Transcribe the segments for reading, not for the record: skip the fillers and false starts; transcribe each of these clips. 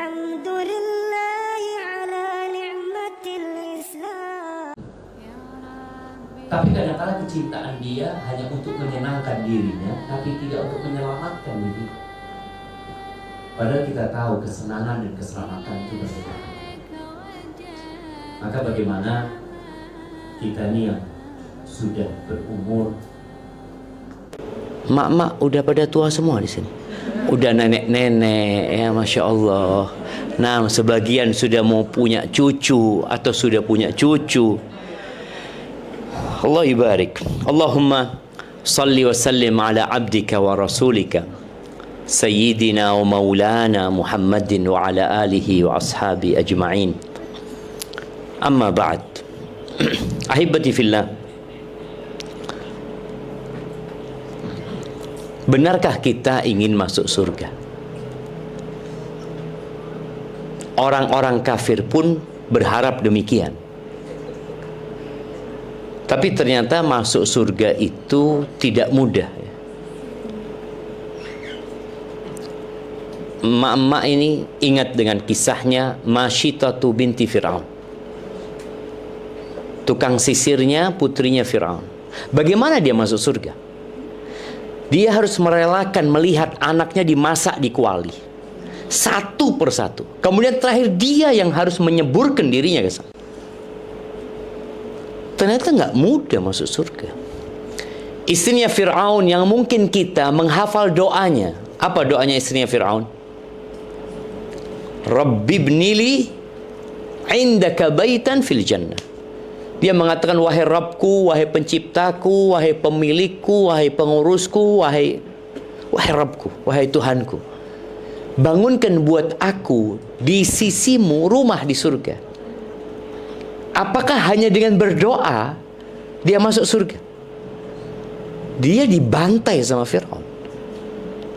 Alhamdulillahi ala ni'matil Islam. Tapi kadang-kadang kecintaan dia hanya untuk menyenangkan dirinya, tapi tidak untuk menyelamatkan diri. Padahal kita tahu kesenangan dan keselamatan itu berbeda. Maka bagaimana kita ini yang sudah berumur, mak-mak udah pada tua semua di sini, udah nenek-nenek ya, masya Allah. Nah, sebagian sudah mau punya cucu atau sudah punya cucu. Allah ibarik. Allahumma salli wa sallim ala abdika wa rasulika sayyidina wa maulana Muhammadin wa ala alihi wa ashabi ajma'in. Amma ba'd. Ahibati fillah. Benarkah kita ingin masuk surga? Orang-orang kafir pun berharap demikian. Tapi ternyata masuk surga itu tidak mudah. Emak-emak ini ingat dengan kisahnya Masyitatu binti Fir'aun, tukang sisirnya putrinya Fir'aun. Bagaimana dia masuk surga? Dia harus merelakan melihat anaknya dimasak di kuali satu persatu. Kemudian terakhir dia yang harus menyeburkan dirinya ke sana. Ternyata nggak mudah masuk surga. Istrinya Fir'aun yang mungkin kita menghafal doanya. Apa doanya istrinya Fir'aun? Rabbibnili indaka baitan fil jannah. Dia mengatakan, wahai Rabbku, wahai penciptaku, wahai pemilikku, wahai pengurusku, wahai Rabbku, wahai Tuhanku, bangunkan buat aku di sisimu rumah di surga. Apakah hanya dengan berdoa dia masuk surga? Dia dibantai sama Fir'aun.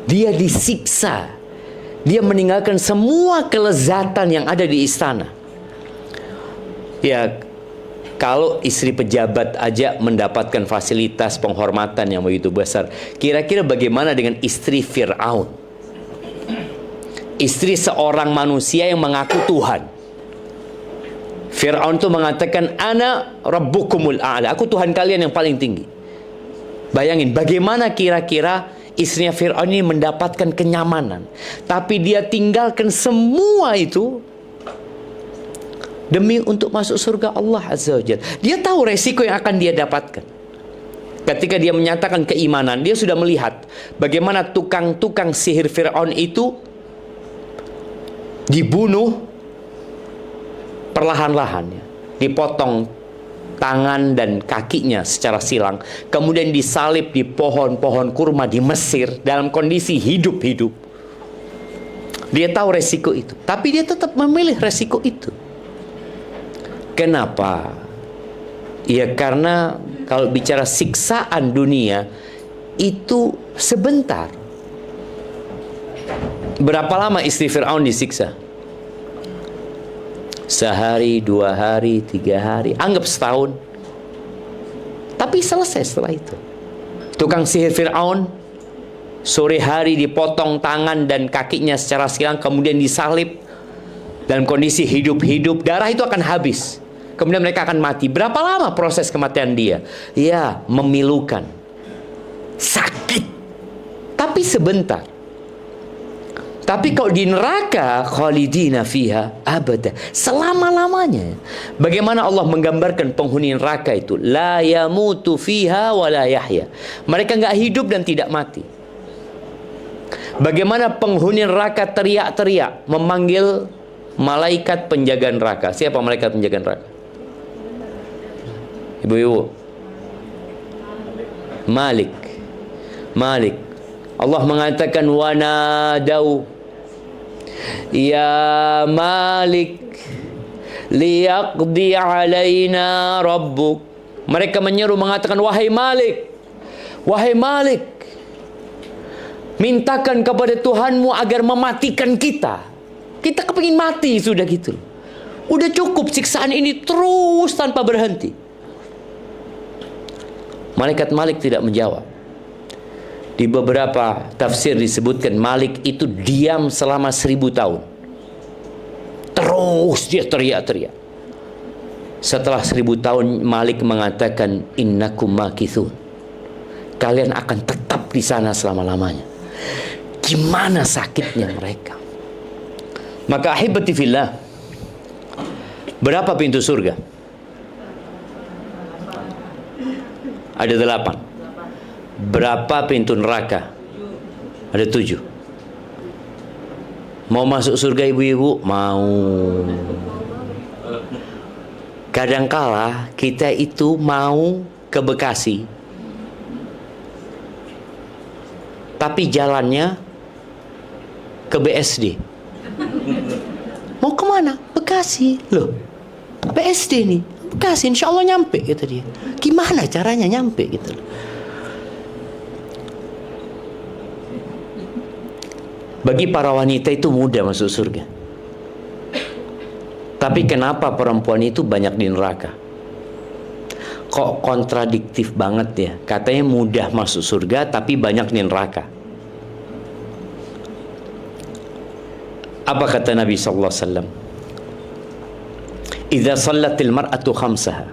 Dia disiksa. Dia meninggalkan semua kelezatan yang ada di istana. Ya, kalau istri pejabat aja mendapatkan fasilitas penghormatan yang begitu besar, kira-kira bagaimana dengan istri Fir'aun? Istri seorang manusia yang mengaku Tuhan. Fir'aun itu mengatakan, ana rabbukumul a'la, aku Tuhan kalian yang paling tinggi. Bayangin bagaimana kira-kira istrinya Fir'aun ini mendapatkan kenyamanan, tapi dia tinggalkan semua itu demi untuk masuk surga Allah Azza wa Jalla. Dia tahu resiko yang akan dia dapatkan. Ketika dia menyatakan keimanan, dia sudah melihat bagaimana tukang-tukang sihir Fir'aun itu dibunuh perlahan-lahan, dipotong tangan dan kakinya secara silang, kemudian disalib di pohon-pohon kurma di Mesir dalam kondisi hidup-hidup. Dia tahu resiko itu, tapi dia tetap memilih resiko itu. Kenapa? Ya karena kalau bicara siksaan dunia itu sebentar. Berapa lama istri Fir'aun disiksa? Sehari, 2 hari, 3 hari, anggap setahun. Tapi selesai setelah itu. Tukang sihir Fir'aun sore hari dipotong tangan dan kakinya secara silang, kemudian disalib dalam kondisi hidup-hidup. Darah itu akan habis, kemudian mereka akan mati. Berapa lama proses kematian dia? Ya, memilukan, sakit, tapi sebentar. Tapi kalau di neraka, khalidina fiha abada, selama-lamanya. Bagaimana Allah menggambarkan penghuni neraka itu? La yamutu fiha wa la yahya. Mereka nggak hidup dan tidak mati. Bagaimana penghuni neraka teriak-teriak memanggil malaikat penjaga neraka. Siapa malaikat penjaga neraka? Ibu-ibu. Malik. Malik. Allah mengatakan wanadau ya Malik liyaqdi alaina rabbuk. Mereka menyeru mengatakan, wahai Malik, wahai Malik, mintakan kepada Tuhanmu agar mematikan kita. Kita kepingin mati sudah gitu. Udah cukup siksaan ini terus tanpa berhenti. Malaikat Malik tidak menjawab. Di beberapa tafsir disebutkan Malik itu diam selama 1000 tahun. Terus dia teriak-teriak. Setelah 1000 tahun Malik mengatakan, innakum makithun, kalian akan tetap di sana selama-lamanya. Gimana sakitnya mereka. Maka ahibati fillah, berapa pintu surga? Ada 8. Berapa pintu neraka? Ada 7. Mau masuk surga ibu-ibu? Mau. Kadangkala kita itu mau ke Bekasi, tapi jalannya ke BSD. Mau kemana? Bekasi. Loh, BSD nih, Bekasi, insya Allah nyampe, kata dia. Gimana caranya nyampe gitu. Bagi para wanita itu mudah masuk surga. Tapi kenapa perempuan itu banyak di neraka? Kok kontradiktif banget ya? Katanya mudah masuk surga tapi banyak di neraka. Apa kata Nabi sallallahu alaihi wasallam? Idza shallatil mar'atu khamsaha.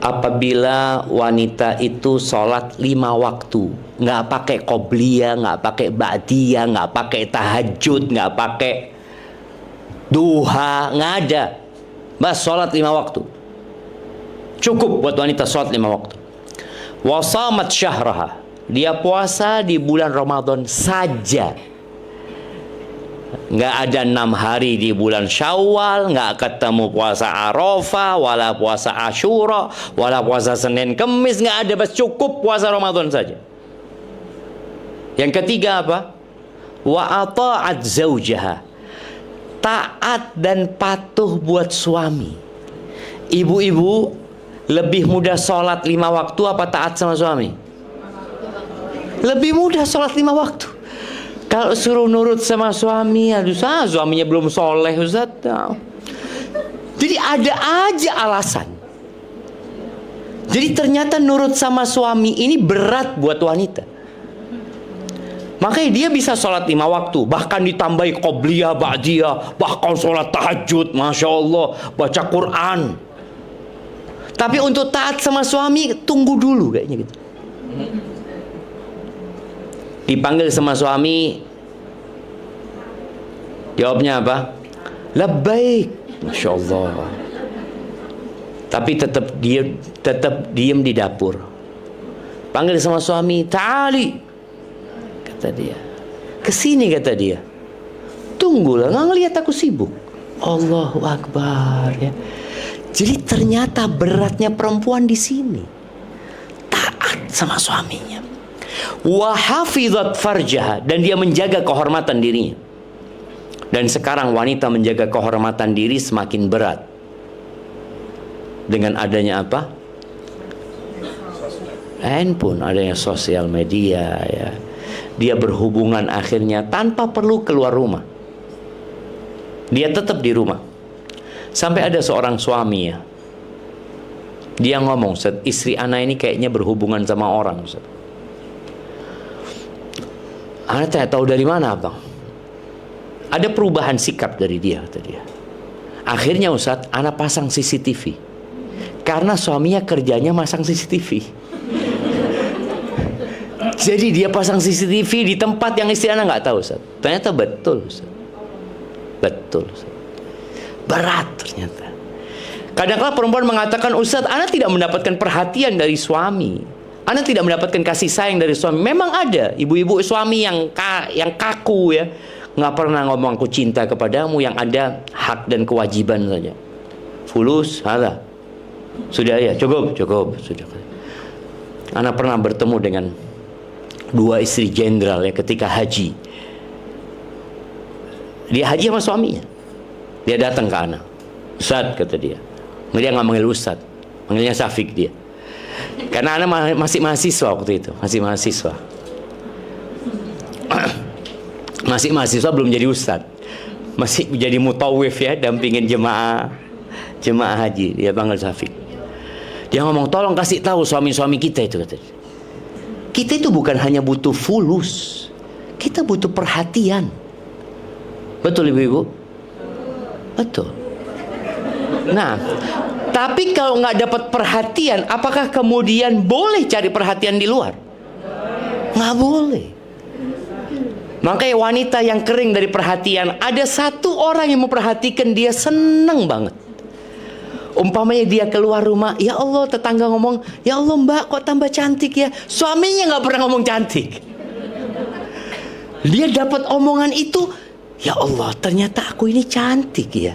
Apabila wanita itu sholat 5 waktu, nggak pakai qobliyah, nggak pakai ba'diyah, nggak pakai tahajud, nggak pakai duha, nggak ada. Bas sholat 5 waktu. Cukup buat wanita sholat 5 waktu. Wasamat syahraha. Dia puasa di bulan Ramadan saja. Nggak ada 6 hari di bulan Syawal, nggak ketemu puasa Arafah, wala puasa Asyura, wala puasa Senin Kemis, nggak ada, bas cukup puasa Ramadan saja. Yang ketiga apa? Wa ata'at zaujaha. Taat dan patuh buat suami. Ibu-ibu lebih mudah sholat 5 waktu apa taat sama suami? Lebih mudah sholat 5 waktu. Kalau suruh nurut sama suami, aduh suaminya belum soleh Ustaz. Jadi ada aja alasan. Jadi ternyata nurut sama suami ini berat buat wanita. Makanya dia bisa sholat 5 waktu, bahkan ditambahi qobliyah, ba'diyah, bahkan sholat tahajud, Masya Allah, baca Quran. Tapi untuk taat sama suami, tunggu dulu kayaknya gitu. Dipanggil sama suami, jawabnya apa? Labbaik, Masya Allah. Tapi tetap diem di dapur. Panggil sama suami, ta'ali, kata dia. Kesini, kata dia. Tunggulah, nggak ngelihat aku sibuk. Allahu Akbar, ya. Jadi ternyata beratnya perempuan di sini. Taat sama suaminya. Wa hafizat farjaha, dan dia menjaga kehormatan dirinya. Dan sekarang wanita menjaga kehormatan diri semakin berat. Dengan adanya apa? Handphone, adanya sosial media, ya. Dia berhubungan akhirnya tanpa perlu keluar rumah. Dia tetap di rumah. Sampai ada seorang suami, ya. Dia ngomong, istri anak ini kayaknya berhubungan sama orang, Ustaz. Anak tidak tahu dari mana, Bang. Ada perubahan sikap dari dia, kata dia. Akhirnya Ustaz, anak pasang CCTV. Karena suaminya kerjanya masang CCTV. Jadi dia pasang CCTV di tempat yang istri anak nggak tahu, Ustaz. Ternyata betul, Ustaz. Betul, Ustaz. Berat ternyata. Kadang-kadang perempuan mengatakan, Ustaz, anak tidak mendapatkan perhatian dari suami. Anak tidak mendapatkan kasih sayang dari suami. Memang ada ibu-ibu suami yang kaku, ya. Nggak pernah ngomong aku cinta kepadamu, yang ada hak dan kewajiban saja. Fulus, halah. Sudah ya, cukup, sudah. Anak pernah bertemu dengan 2 istri jenderal, ya, ketika haji. Dia haji sama suaminya. Dia datang ke anak. Ustaz, kata dia. Dia nggak manggil Ustaz, manggilnya Syafiq dia. Karena anak masih mahasiswa waktu itu, masih mahasiswa. Masih mahasiswa, belum jadi Ustaz. Masih jadi mutawif, ya, dampingin jemaah haji. Dia panggil Syafiq. Dia ngomong, tolong kasih tahu suami-suami kita itu, kata dia. Kita itu bukan hanya butuh fulus, kita butuh perhatian. Betul ibu-ibu? Betul. Nah, tapi kalau nggak dapat perhatian, apakah kemudian boleh cari perhatian di luar? Nggak boleh. Makanya wanita yang kering dari perhatian, ada satu orang yang memperhatikan dia, seneng banget. Umpamanya dia keluar rumah, ya Allah, tetangga ngomong, ya Allah mbak kok tambah cantik ya. Suaminya nggak pernah ngomong cantik. Dia dapat omongan itu, ya Allah ternyata aku ini cantik ya.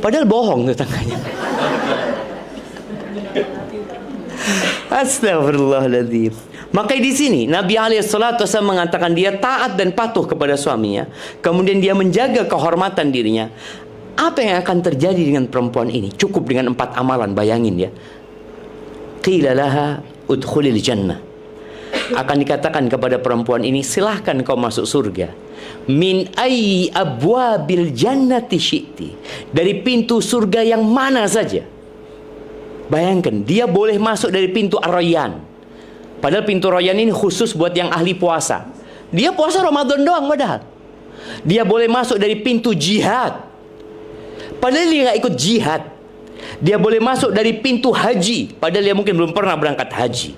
Padahal bohong tetangganya. Astagfirullahaladzim. Makanya di sini Nabi alaihissalatu wasallam mengatakan dia taat dan patuh kepada suaminya, kemudian dia menjaga kehormatan dirinya. Apa yang akan terjadi dengan perempuan ini? Cukup dengan 4 amalan, bayangin ya. Qila laha udkhulil jannah. Akan dikatakan kepada perempuan ini, silahkan kau masuk surga. Min ayyi abwabil jannati syi'ti. Dari pintu surga yang mana saja. Bayangkan, dia boleh masuk dari pintu Ar-Rayyan. Padahal pintu Rayyan ini khusus buat yang ahli puasa. Dia puasa Ramadan doang padahal. Dia boleh masuk dari pintu jihad. Padahal dia nggak ikut jihad. Dia boleh masuk dari pintu haji. Padahal dia mungkin belum pernah berangkat haji.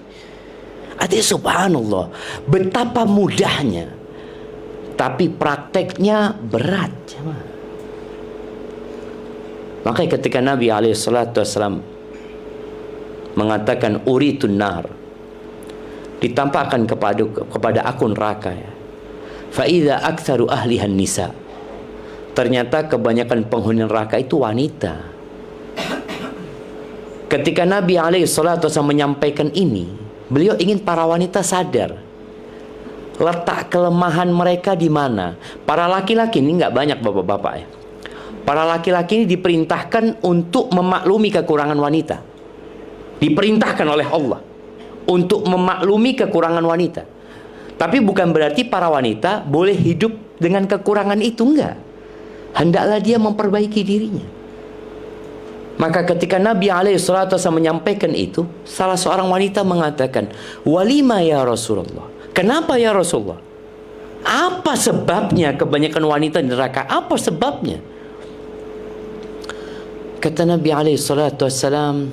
Artinya subhanallah, betapa mudahnya. Tapi prakteknya berat. Makanya ketika Nabi SAW mengatakan uritun nar, ditampakkan kepada aku neraka ya. Fa idza aktsaru ahlihan nisa. Ternyata kebanyakan penghuni neraka itu wanita. Ketika Nabi SAW menyampaikan ini, beliau ingin para wanita sadar letak kelemahan mereka di mana. Para laki-laki ini nggak banyak bapak-bapak ya. Para laki-laki ini diperintahkan untuk memaklumi kekurangan wanita. Diperintahkan oleh Allah untuk memaklumi kekurangan wanita. Tapi bukan berarti para wanita boleh hidup dengan kekurangan itu, enggak. Hendaklah dia memperbaiki dirinya. Maka ketika Nabi SAW menyampaikan itu, salah seorang wanita mengatakan, walima ya Rasulullah. Kenapa ya Rasulullah? Apa sebabnya kebanyakan wanita di neraka? Apa sebabnya? Kata Nabi SAW,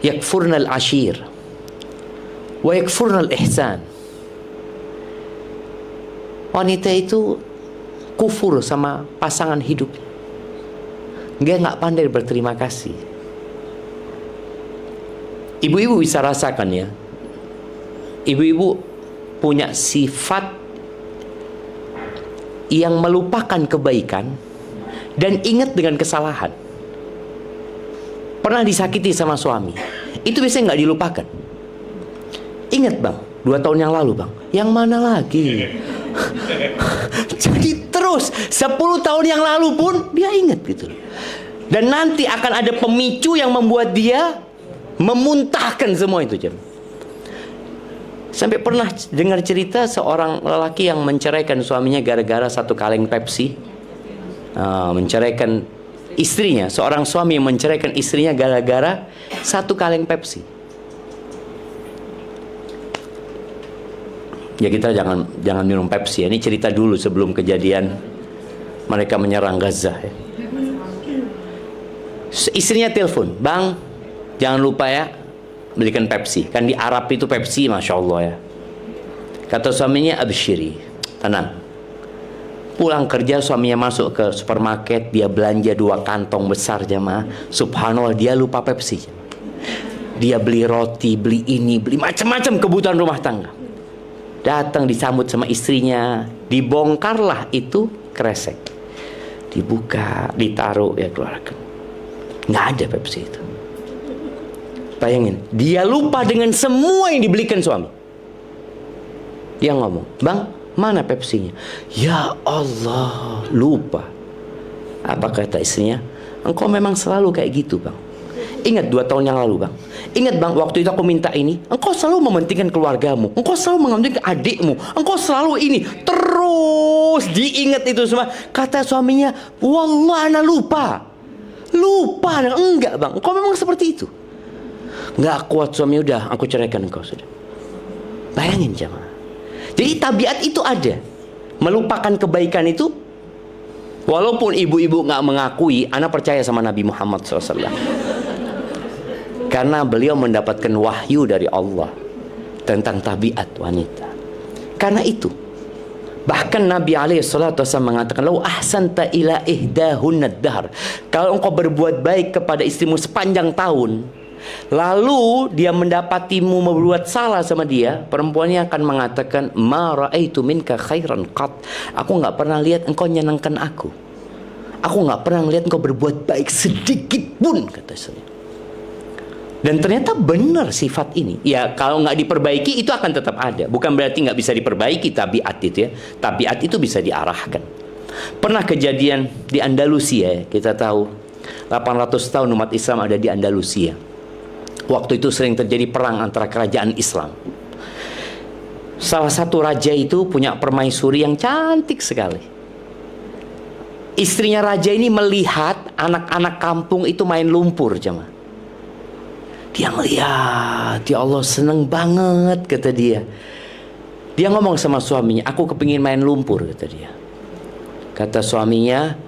yakfurna al-ashir wa yakfurna al-ihsan. Wanita itu kufur sama pasangan hidup. Dia nggak pandai berterima kasih. Ibu-ibu bisa rasakan ya. Ibu-ibu punya sifat yang melupakan kebaikan dan ingat dengan kesalahan. Pernah disakiti sama suami, itu biasanya nggak dilupakan. Ingat bang, 2 tahun yang lalu bang, yang mana lagi? Jadi terus 10 tahun yang lalu pun dia ingat gitu. Dan nanti akan ada pemicu yang membuat dia memuntahkan semua itu jam. Sampai pernah dengar cerita seorang lelaki yang menceraikan suaminya gara-gara 1 kaleng Pepsi. Menceraikan istrinya, seorang suami yang menceraikan istrinya gara-gara 1 kaleng Pepsi. Ya kita jangan minum Pepsi ya. Ini cerita dulu sebelum kejadian mereka menyerang Gaza ya. Istrinya telepon, bang jangan lupa ya belikan Pepsi. Kan di Arab itu Pepsi Masya Allah ya. Kata suaminya, absyiri, tenang. Pulang kerja suaminya masuk ke supermarket, dia belanja 2 kantong besar jemaah. Subhanallah, dia lupa Pepsi. Dia beli roti, beli ini, beli macam-macam kebutuhan rumah tangga. Datang disambut sama istrinya, dibongkarlah itu kresek. Dibuka, ditaruh, ya keluarkan. Nggak ada Pepsi itu. Bayangin, dia lupa dengan semua yang dibelikan suami. Dia ngomong, bang, mana Pepsinya? Ya Allah, lupa. Apa kata istrinya? Engkau memang selalu kayak gitu bang. Ingat 2 tahun yang lalu bang. Ingat bang, waktu itu aku minta ini. Engkau selalu mementingkan keluargamu. Engkau selalu mementingkan adikmu. Engkau selalu ini. Terus diingat itu semua. Kata suaminya, wallah ana lupa. Lupa, enggak bang. Engkau memang seperti itu. Enggak kuat suami, udah aku ceraikan engkau sudah. Bayangin jemaah. Jadi tabiat itu ada. Melupakan kebaikan itu Walaupun ibu-ibu nggak mengakui, ana percaya sama Nabi Muhammad SAW. Karena beliau mendapatkan wahyu dari Allah tentang tabiat wanita. Karena itu, bahkan Nabi SAW mengatakan, "Lau ahsanta ila ihdahunna dahr." Kalau engkau berbuat baik kepada istrimu sepanjang tahun, lalu dia mendapatimu berbuat salah sama dia, perempuannya akan mengatakan, "Ma ra'aitu minka khairan qat." Aku nggak pernah lihat engkau nyenangkan aku. Aku nggak pernah lihat engkau berbuat baik sedikit pun, kata istrinya. Dan ternyata benar sifat ini. Ya, kalau nggak diperbaiki itu akan tetap ada. Bukan berarti nggak bisa diperbaiki tabiat itu ya. Tabiat itu bisa diarahkan. Pernah kejadian di Andalusia, kita tahu 800 tahun umat Islam ada di Andalusia. Waktu itu sering terjadi perang antara kerajaan Islam. Salah satu raja itu punya permaisuri yang cantik sekali. Istrinya raja ini melihat anak-anak kampung itu main lumpur, jemaah. Dia melihat, ya Allah seneng banget, kata dia. Dia ngomong sama suaminya, "Aku kepingin main lumpur," kata dia. Kata suaminya,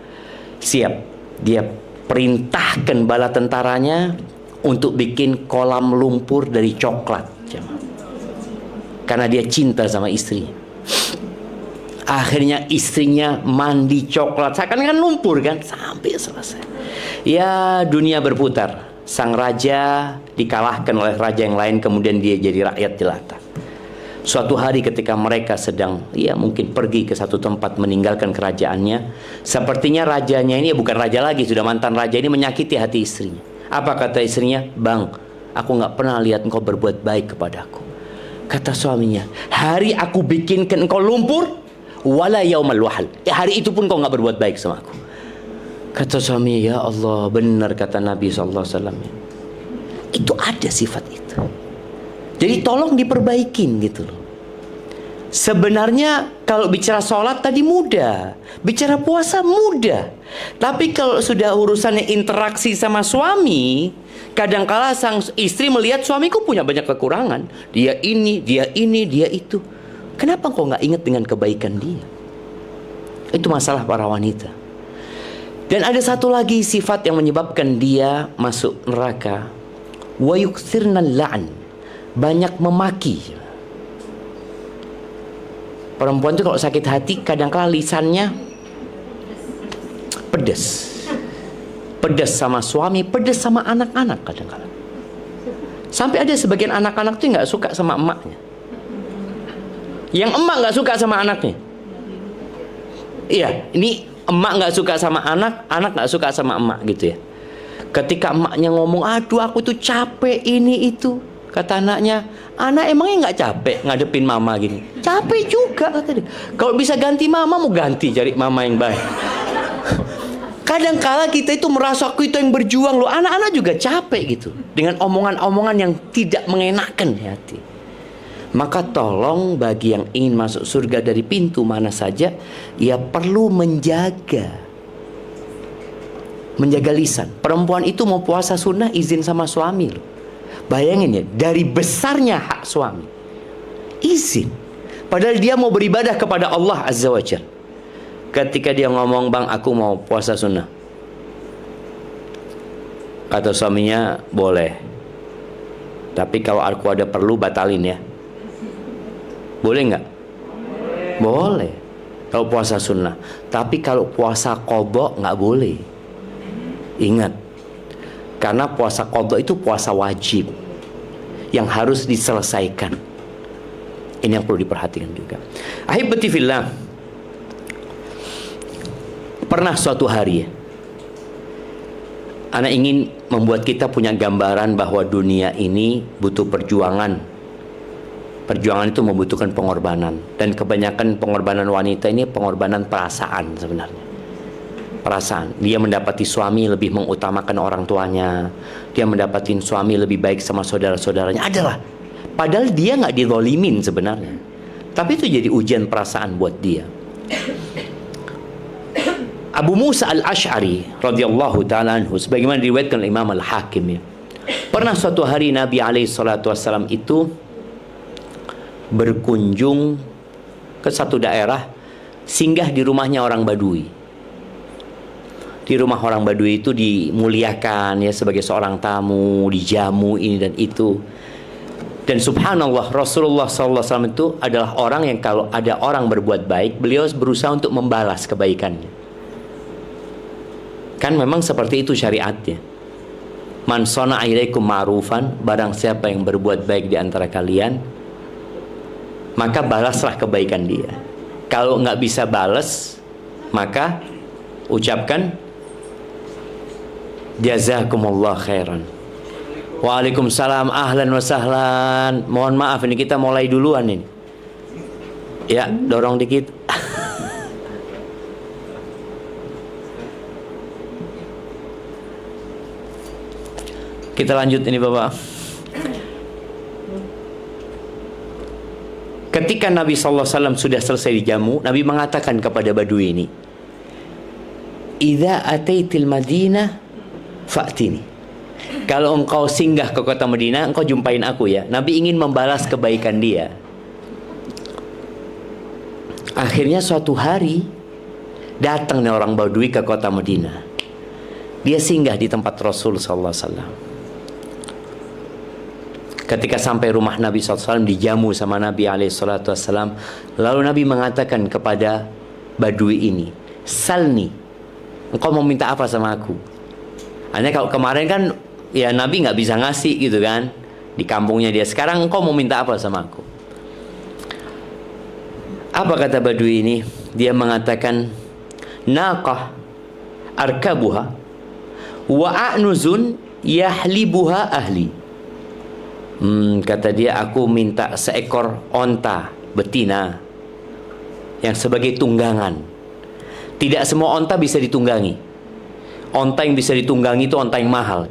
"Siap." Dia perintahkan bala tentaranya untuk bikin kolam lumpur dari coklat, karena dia cinta sama istrinya. Akhirnya istrinya mandi coklat, seakan-akan lumpur kan, sampai selesai. Ya, dunia berputar. Sang raja dikalahkan oleh raja yang lain, kemudian dia jadi rakyat jelata. Suatu hari ketika mereka sedang, ya mungkin pergi ke satu tempat meninggalkan kerajaannya, sepertinya rajanya ini bukan raja lagi, sudah mantan raja ini menyakiti hati istrinya. Apa kata istrinya? "Bang, aku nggak pernah lihat engkau berbuat baik kepadaku." Kata suaminya, "Hari aku bikinkan engkau lumpur, wala yaumal wahal." Hari itu pun kau nggak berbuat baik sama aku. Kata suami, "Ya Allah, benar kata Nabi SAW." Itu ada sifat itu. Jadi tolong diperbaikin gitu loh. Sebenarnya kalau bicara sholat tadi mudah, bicara puasa mudah. Tapi kalau sudah urusannya interaksi sama suami, kadangkala sang istri melihat suamiku punya banyak kekurangan. Dia ini, dia itu. Kenapa kau nggak ingat dengan kebaikan dia? Itu masalah para wanita. Dan ada satu lagi sifat yang menyebabkan dia masuk neraka. Wa yukthirna la'an. Banyak memaki. Perempuan itu kalau sakit hati kadang-kala lisannya pedas. Pedas sama suami, pedas sama anak-anak kadang-kala. Sampai ada sebagian anak-anak tuh nggak suka sama emaknya. Yang emak nggak suka sama anaknya. Iya, ini emak nggak suka sama anak, anak nggak suka sama emak gitu ya. Ketika emaknya ngomong, "Aduh aku tuh capek ini itu," kata anaknya, "Anak emangnya nggak capek ngadepin mama gini?" "Capek juga," kata dia. "Kalau bisa ganti mama, mau ganti cari mama yang baik." Kadangkala kita itu merasa kita yang berjuang loh. Anak-anak juga capek gitu dengan omongan-omongan yang tidak mengenakan di hati. Maka tolong bagi yang ingin masuk surga dari pintu mana saja, ia perlu menjaga lisan. Perempuan itu mau puasa sunnah izin sama suami loh. Bayangin ya, dari besarnya hak suami izin, padahal dia mau beribadah kepada Allah Azza wa Jalla. Ketika dia ngomong, "Bang, aku mau puasa sunnah," kata suaminya, "Boleh, tapi kalau aku ada perlu batalin ya." Boleh nggak? Boleh kalau puasa sunnah. Tapi kalau puasa qadha nggak boleh. Ingat, karena puasa qadha itu puasa wajib yang harus diselesaikan. Ini yang perlu diperhatikan juga. Ahibati fillah, pernah suatu hari ana ingin membuat kita punya gambaran bahwa dunia ini butuh perjuangan. Perjuangan itu membutuhkan pengorbanan. Dan kebanyakan pengorbanan wanita ini pengorbanan perasaan sebenarnya. Perasaan. Dia mendapati suami lebih mengutamakan orang tuanya. Dia mendapati suami lebih baik sama saudara-saudaranya. Adalah. Padahal dia nggak dizolimin sebenarnya. Tapi itu jadi ujian perasaan buat dia. Abu Musa al-Ash'ari radhiyallahu ta'ala anhu, sebagaimana diriwayatkan oleh Imam al-Hakim ya. Pernah suatu hari Nabi SAW itu berkunjung ke satu daerah, singgah di rumahnya orang Badui. Di rumah orang Badui itu dimuliakan ya sebagai seorang tamu, dijamu ini dan itu. Dan subhanallah, Rasulullah SAW itu adalah orang yang kalau ada orang berbuat baik, beliau berusaha untuk membalas kebaikannya. Kan memang seperti itu syariatnya. Man sana'a ilaikum ma'rufan, barang siapa yang berbuat baik di antara kalian, maka balaslah kebaikan dia. Kalau nggak bisa balas, maka ucapkan jazakumullah khairan. Waalaikumsalam, ahlan wa sahlan. Mohon maaf ini kita mulai duluan ini. Ya, dorong dikit. Kita lanjut ini Bapak. Ketika Nabi SAW sudah selesai dijamu, Nabi mengatakan kepada Badui ini, "Idza ataitil Madinah fa'tini." Kalau engkau singgah ke kota Madinah, engkau jumpain aku ya. Nabi ingin membalas kebaikan dia. Akhirnya suatu hari datang nih orang Badui ke kota Madinah. Dia singgah di tempat Rasul sallallahu alaihi wasallam. Ketika sampai rumah Nabi SAW, dijamu sama Nabi SAW, lalu Nabi mengatakan kepada Badui ini, "Salni, engkau mau minta apa sama aku?" Hanya kalau kemarin kan ya Nabi nggak bisa ngasih gitu kan, di kampungnya dia. Sekarang engkau mau minta apa sama aku? Apa kata Badui ini? Dia mengatakan, "Naqah arkabuha wa a'nuzun yahlibuha ahli." Kata dia, aku minta seekor onta betina yang sebagai tunggangan. Tidak semua onta bisa ditunggangi. Onta yang bisa ditunggangi itu onta yang mahal.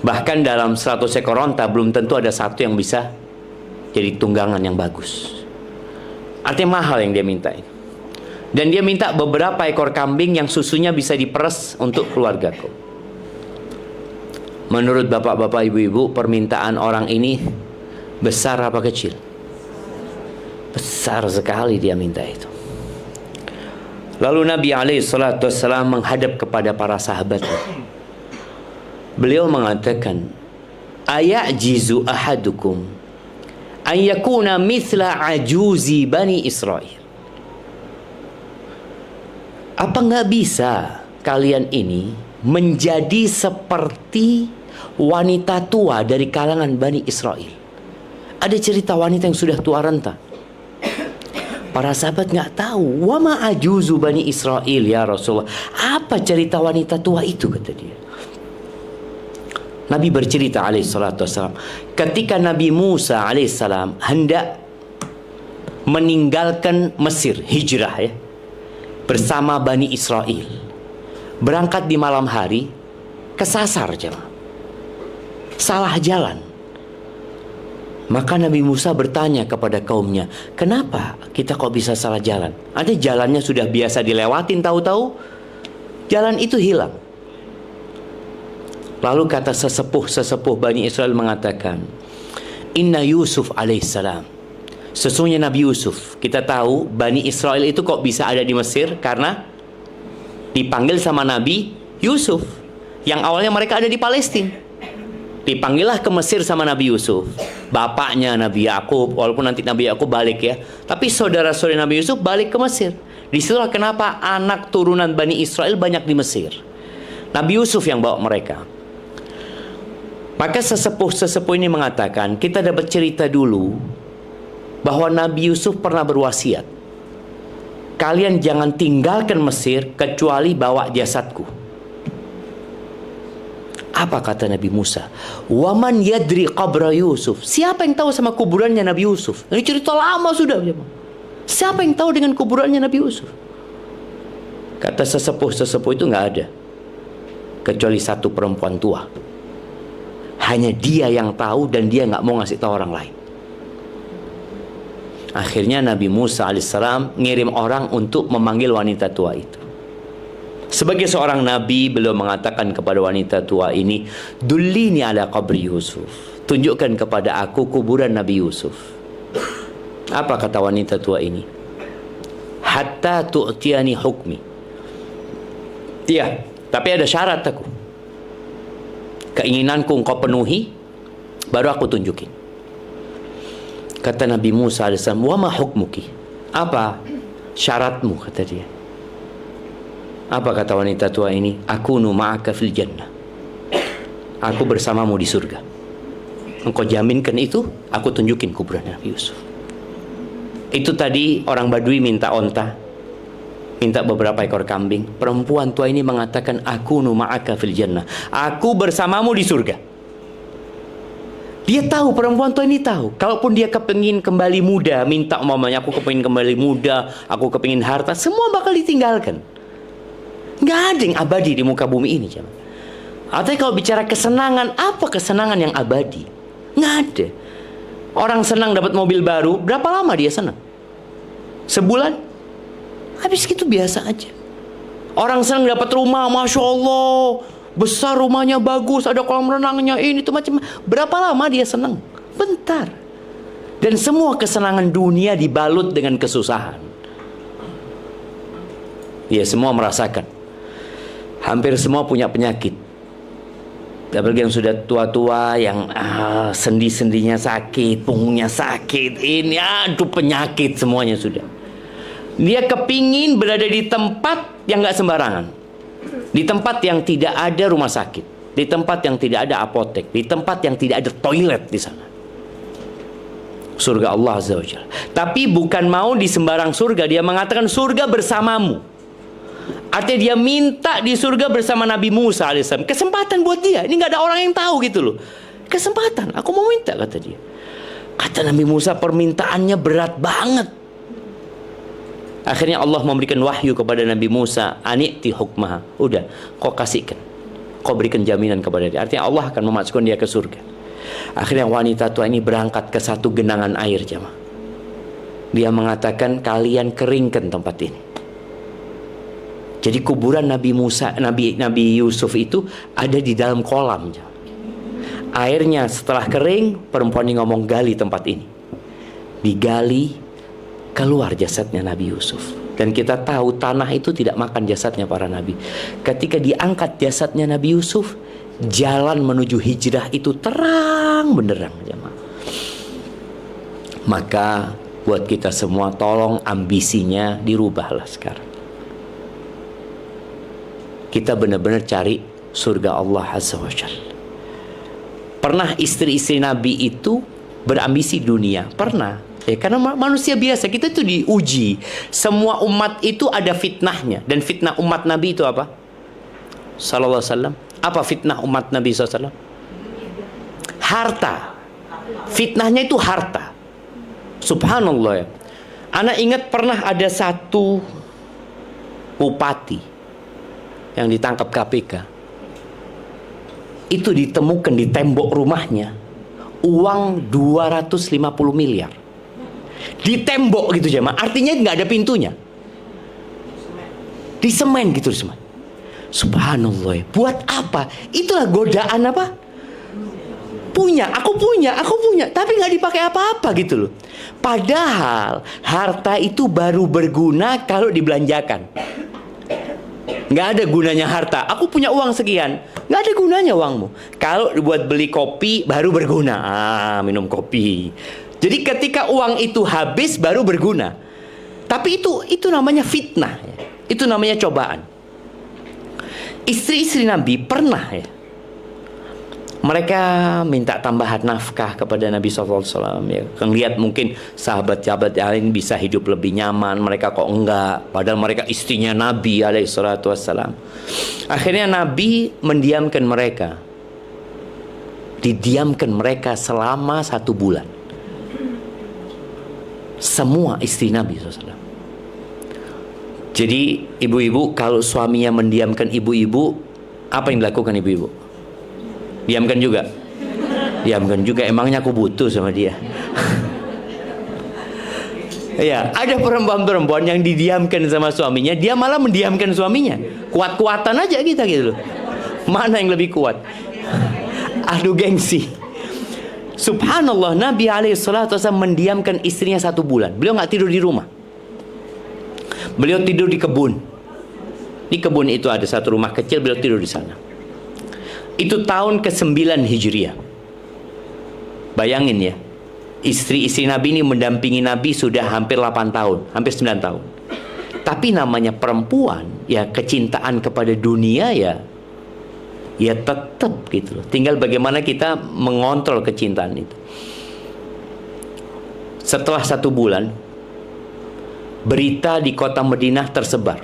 Bahkan dalam 100 ekor onta belum tentu ada satu yang bisa jadi tunggangan yang bagus. Artinya mahal yang dia minta. Dan dia minta beberapa ekor kambing yang susunya bisa diperes untuk keluargaku. Menurut bapak-bapak, ibu-ibu, permintaan orang ini besar apa kecil? Besar sekali dia minta itu. Lalu Nabi SAW menghadap kepada para sahabatnya. Beliau mengatakan, "Ayajizu ahadukum an yakuna mithla ajuzi bani Israel." Apa nggak bisa kalian ini menjadi seperti wanita tua dari kalangan Bani Israel? Ada cerita wanita yang sudah tua renta. Para sahabat nggak tahu. Wa ma ajuzu Bani Israel ya Rasulullah. Apa cerita wanita tua itu, kata dia. Nabi bercerita alaihissalatu wassalam, ketika Nabi Musa alaihissalam hendak meninggalkan Mesir, hijrah ya, bersama Bani Israel, berangkat di malam hari, kesasar jemaah, salah jalan. Maka Nabi Musa bertanya kepada kaumnya, kenapa kita kok bisa salah jalan? Ada jalannya sudah biasa dilewatin, tahu-tahu jalan itu hilang. Lalu kata sesepuh Bani Israel mengatakan, Inna Yusuf alaihissalam, sesungguhnya Nabi Yusuf. Kita tahu Bani Israel itu kok bisa ada di Mesir karena dipanggil sama Nabi Yusuf, yang awalnya mereka ada di Palestina. Dipanggillah ke Mesir sama Nabi Yusuf, bapaknya Nabi Yakub, walaupun nanti Nabi Yakub balik ya, tapi saudara-saudara Nabi Yusuf balik ke Mesir. Disitulah kenapa anak turunan Bani Israel banyak di Mesir. Nabi Yusuf yang bawa mereka. Maka sesepuh ini mengatakan, kita dapat cerita dulu bahwa Nabi Yusuf pernah berwasiat, kalian jangan tinggalkan Mesir kecuali bawa jasadku. Apa kata Nabi Musa? Waman yadri qabra Yusuf. Siapa yang tahu sama kuburannya Nabi Yusuf? Ini cerita lama sudah. Siapa yang tahu dengan kuburannya Nabi Yusuf? Kata sesepuh itu nggak ada, kecuali satu perempuan tua. Hanya dia yang tahu dan dia nggak mau ngasih tahu orang lain. Akhirnya Nabi Musa alaihissalam ngirim orang untuk memanggil wanita tua itu. Sebagai seorang nabi, beliau mengatakan kepada wanita tua ini, Dullini ala qabri Yusuf. Tunjukkan kepada aku kuburan Nabi Yusuf. Apa kata wanita tua ini? Hatta tu'tiani hukmi. Iya, tapi ada syarat aku. Keinginanku engkau penuhi, baru aku tunjukin. Kata Nabi Musa alaihissalam, wa ma hukmuki? Apa syaratmu, kata dia. Apa kata wanita tua ini? Akunu ma'aka fil jannah. Aku bersamamu di surga. Engkau jaminkan itu, aku tunjukin kuburan Nabi Yusuf. Itu tadi orang Badui minta onta, minta beberapa ekor kambing. Perempuan tua ini mengatakan, akunu ma'aka fil jannah. Aku bersamamu di surga. Dia tahu, perempuan tua ini tahu, kalaupun dia kepingin kembali muda, minta umpamanya aku kepingin kembali muda, aku kepingin harta, semua bakal ditinggalkan. Nggak ada yang abadi di muka bumi ini. Artinya kalau bicara kesenangan, apa kesenangan yang abadi? Nggak ada. Orang senang dapat mobil baru, berapa lama dia senang? Sebulan? Habis gitu biasa aja. Orang senang dapat rumah, Masya Allah, besar rumahnya, bagus, ada kolam renangnya, ini tuh macam. Berapa lama dia senang? Bentar. Dan semua kesenangan dunia dibalut dengan kesusahan. Ya, semua merasakan. Hampir semua punya penyakit. Apalagi yang sudah tua-tua, yang sendi-sendinya sakit, punggungnya sakit, ini aduh penyakit semuanya sudah. Dia kepingin berada di tempat yang gak sembarangan, di tempat yang tidak ada rumah sakit, di tempat yang tidak ada apotek, di tempat yang tidak ada toilet di sana. Surga Allah Azza wa Jalla. Tapi bukan mau di sembarang surga, dia mengatakan surga bersamamu. Artinya dia minta di surga bersama Nabi Musa alaihissalam. Kesempatan buat dia. Ini gak ada orang yang tahu gitu loh. Kesempatan, aku mau minta, kata dia. Kata Nabi Musa, permintaannya berat banget. Akhirnya Allah memberikan wahyu kepada Nabi Musa, ani'ti hukmaha. Udah, kau kasihkan, kau berikan jaminan kepada dia. Artinya Allah akan memasukkan dia ke surga. Akhirnya wanita tua ini berangkat ke satu genangan air, jemaah. Dia mengatakan, kalian keringkan tempat ini. Jadi kuburan Nabi Musa, Nabi Yusuf itu ada di dalam kolam. Airnya setelah kering, perempuan ini ngomong, gali tempat ini. Digali, keluar jasadnya Nabi Yusuf. Dan kita tahu tanah itu tidak makan jasadnya para nabi. Ketika diangkat jasadnya Nabi Yusuf, jalan menuju hijrah itu terang benderang, jemaah. Maka buat kita semua, tolong ambisinya dirubahlah sekarang. Kita benar-benar cari surga Allah Azza wa Jalla. Pernah istri-istri Nabi itu berambisi dunia? Pernah. Ya, karena manusia biasa, kita itu diuji. Semua umat itu ada fitnahnya. Dan fitnah umat Nabi itu apa? Sallallahu alaihi wasallam. Apa fitnah umat Nabi SAW? Harta. Fitnahnya itu harta. Subhanallah ya. Ana ingat pernah ada satu bupati yang ditangkap KPK. Itu ditemukan di tembok rumahnya uang 250 miliar. Di tembok gitu, jemaah. Artinya nggak ada pintunya. Di semen gitu, semen. Subhanallah. Buat apa? Itulah godaan apa? Aku punya, tapi nggak dipakai apa-apa gitu loh. Padahal harta itu baru berguna kalau dibelanjakan. Nggak ada gunanya harta. Aku punya uang sekian, nggak ada gunanya uangmu. Kalau buat beli kopi baru berguna. Minum kopi. Jadi ketika uang itu habis baru berguna. Tapi itu namanya fitnah. Itu namanya cobaan. Istri-istri Nabi pernah ya, mereka minta tambahan nafkah kepada Nabi SAW. Ya, lihat mungkin sahabat-sahabat yang lain bisa hidup lebih nyaman, mereka kok enggak. Padahal mereka istrinya Nabi SAW. Akhirnya Nabi mendiamkan mereka. Didiamkan mereka selama 1 bulan. Semua istri Nabi SAW. Jadi ibu-ibu, kalau suaminya mendiamkan ibu-ibu, apa yang dilakukan ibu-ibu? Diamkan juga. Diamkan juga. Emangnya aku butuh sama dia? Ya, ada perempuan-perempuan yang didiamkan sama suaminya, dia malah mendiamkan suaminya. Kuat-kuatan aja kita gitu loh. Mana yang lebih kuat? Adu gengsi. Subhanallah, Nabi SAW mendiamkan istrinya 1 bulan. Beliau nggak tidur di rumah. Beliau tidur di kebun. Di kebun itu ada satu rumah kecil, beliau tidur di sana. Itu tahun ke-9 Hijriah. Bayangin ya, istri-istri Nabi ini mendampingi Nabi sudah hampir 8 tahun, hampir 9 tahun. Tapi namanya perempuan, ya kecintaan kepada dunia ya tetap gitu loh. Tinggal bagaimana kita mengontrol kecintaan itu. Setelah 1 bulan, berita di kota Madinah tersebar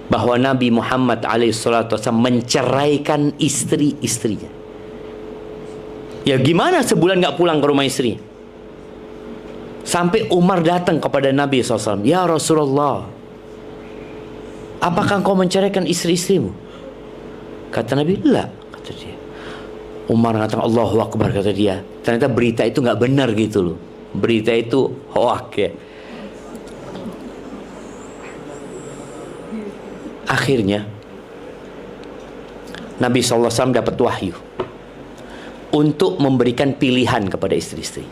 bahwa Nabi Muhammad SAW menceraikan istri-istrinya. Ya gimana sebulan gak pulang ke rumah istri? Sampai Umar datang kepada Nabi SAW. Ya Rasulullah, apakah engkau menceraikan istri-istrimu? Kata Nabi, la, kata dia. Umar mengatakan Allahu Akbar, kata dia. Ternyata berita itu gak benar gitu loh. Berita itu hoak ya. Akhirnya Nabi SAW dapat wahyu untuk memberikan pilihan kepada istri-istri.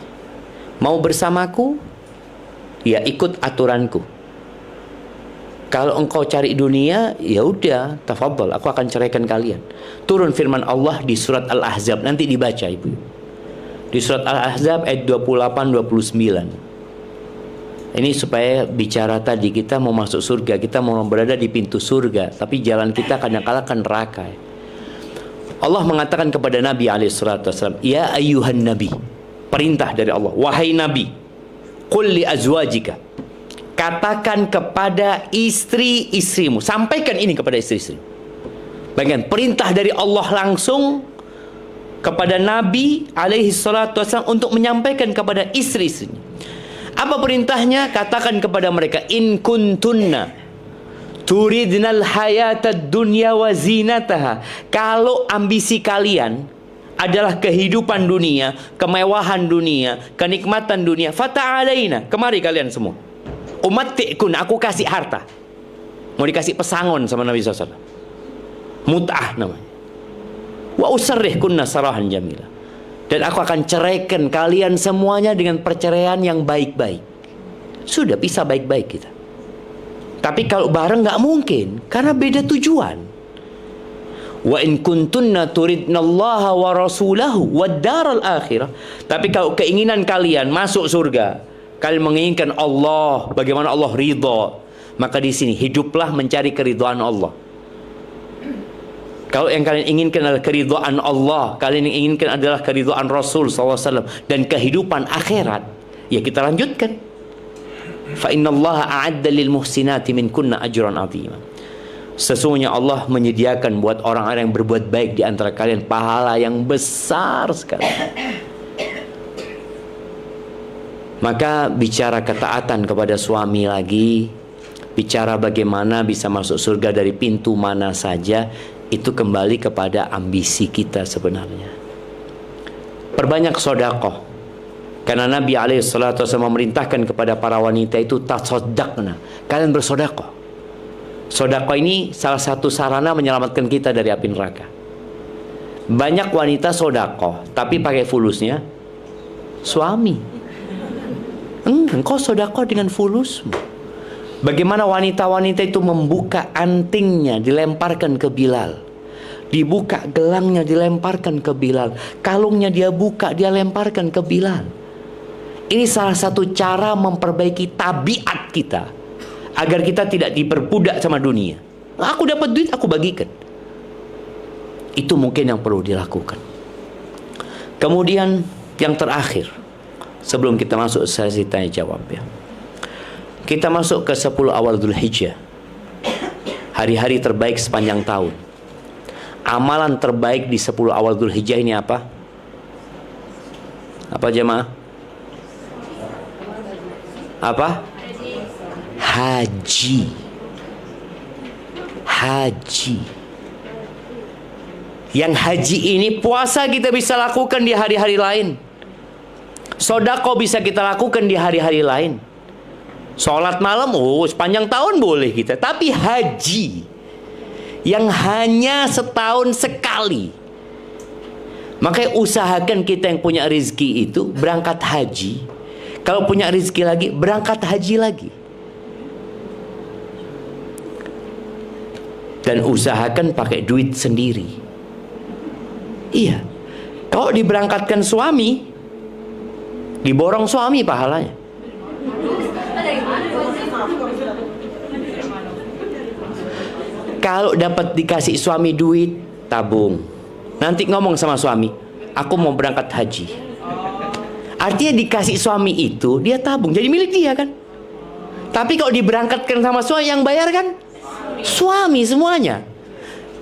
Mau bersamaku, ya ikut aturanku. Kalau engkau cari dunia, ya udah, tafadhol, aku akan ceraikan kalian. Turun firman Allah di surat Al-Ahzab, nanti dibaca ibu. Di surat Al-Ahzab ayat 28-29. Ini supaya bicara tadi, kita mau masuk surga, kita mau berada di pintu surga, tapi jalan kita kadang-kala kan neraka. Allah mengatakan kepada Nabi SAW, ya ayyuhan nabi, perintah dari Allah, wahai Nabi, qul li azwajika, katakan kepada istri-istrimu, sampaikan ini kepada istri-istri. Bagian perintah dari Allah langsung kepada Nabi SAW untuk menyampaikan kepada istri-istrinya. Apa perintahnya? Katakan kepada mereka, in kuntunna turidnal hayatad dunya wa zinataha. Kalau ambisi kalian adalah kehidupan dunia, kemewahan dunia, kenikmatan dunia, fata'alaina, kemari kalian semua. Umatti'kun, aku kasih harta. Mau dikasih pesangon sama Nabi SAW. Mut'ah namanya. Wa usarrihkunna sarahan jamila. Dan aku akan ceraikan kalian semuanya dengan perceraian yang baik-baik. Sudah bisa baik-baik kita. Tapi kalau bareng nggak mungkin, karena beda tujuan. Wa in kuntunna turidnallaha wa rasulahu wad daral akhirah. Tapi kalau keinginan kalian masuk surga, kalian menginginkan Allah, bagaimana Allah ridha, maka di sini hiduplah mencari keridhaan Allah. Kalau yang kalian inginkan adalah keridhaan Allah, kalian yang inginkan adalah keridhaan Rasul SAW dan kehidupan akhirat, ya kita lanjutkan. Fa innallaha a'adda lil muhsinati minkunna ajran 'azima. Sesungguhnya Allah menyediakan buat orang-orang yang berbuat baik di antara kalian pahala yang besar sekali. Maka bicara ketaatan kepada suami lagi, bicara bagaimana bisa masuk surga dari pintu mana saja, itu kembali kepada ambisi kita sebenarnya. Perbanyak sedekah. Karena Nabi SAW memerintahkan kepada para wanita itu tasaddaqna, kalian bersedekah. Sedekah ini salah satu sarana menyelamatkan kita dari api neraka. Banyak wanita sedekah, tapi pakai fulusnya suami. Engkau sedekah dengan fulusmu. Bagaimana wanita-wanita itu membuka antingnya, dilemparkan ke Bilal. Dibuka gelangnya, dilemparkan ke Bilal. Kalungnya dia buka, dia lemparkan ke Bilal. Ini salah satu cara memperbaiki tabiat kita, agar kita tidak diperbudak sama dunia. Aku dapat duit, aku bagikan. Itu mungkin yang perlu dilakukan. Kemudian yang terakhir, sebelum kita masuk sesi tanya jawab ya, kita masuk ke 10 awal Dzulhijjah. Hari-hari terbaik sepanjang tahun. Amalan terbaik di 10 awal Dzulhijjah ini apa? Apa jemaah? Apa? Haji. Haji. Yang haji ini puasa kita bisa lakukan di hari-hari lain. Sedekah bisa kita lakukan di hari-hari lain. Sholat malam, sepanjang tahun boleh kita. Tapi haji yang hanya setahun sekali. Makanya usahakan kita yang punya rezeki itu berangkat haji. Kalau punya rezeki lagi, berangkat haji lagi. Dan usahakan pakai duit sendiri. Iya. Kalau diberangkatkan suami, diborong suami pahalanya. Kalau dapat dikasih suami duit, tabung. Nanti ngomong sama suami, aku mau berangkat haji. Artinya dikasih suami itu, dia tabung, jadi milik dia kan. Tapi kalau diberangkatkan sama suami, yang bayar kan suami semuanya.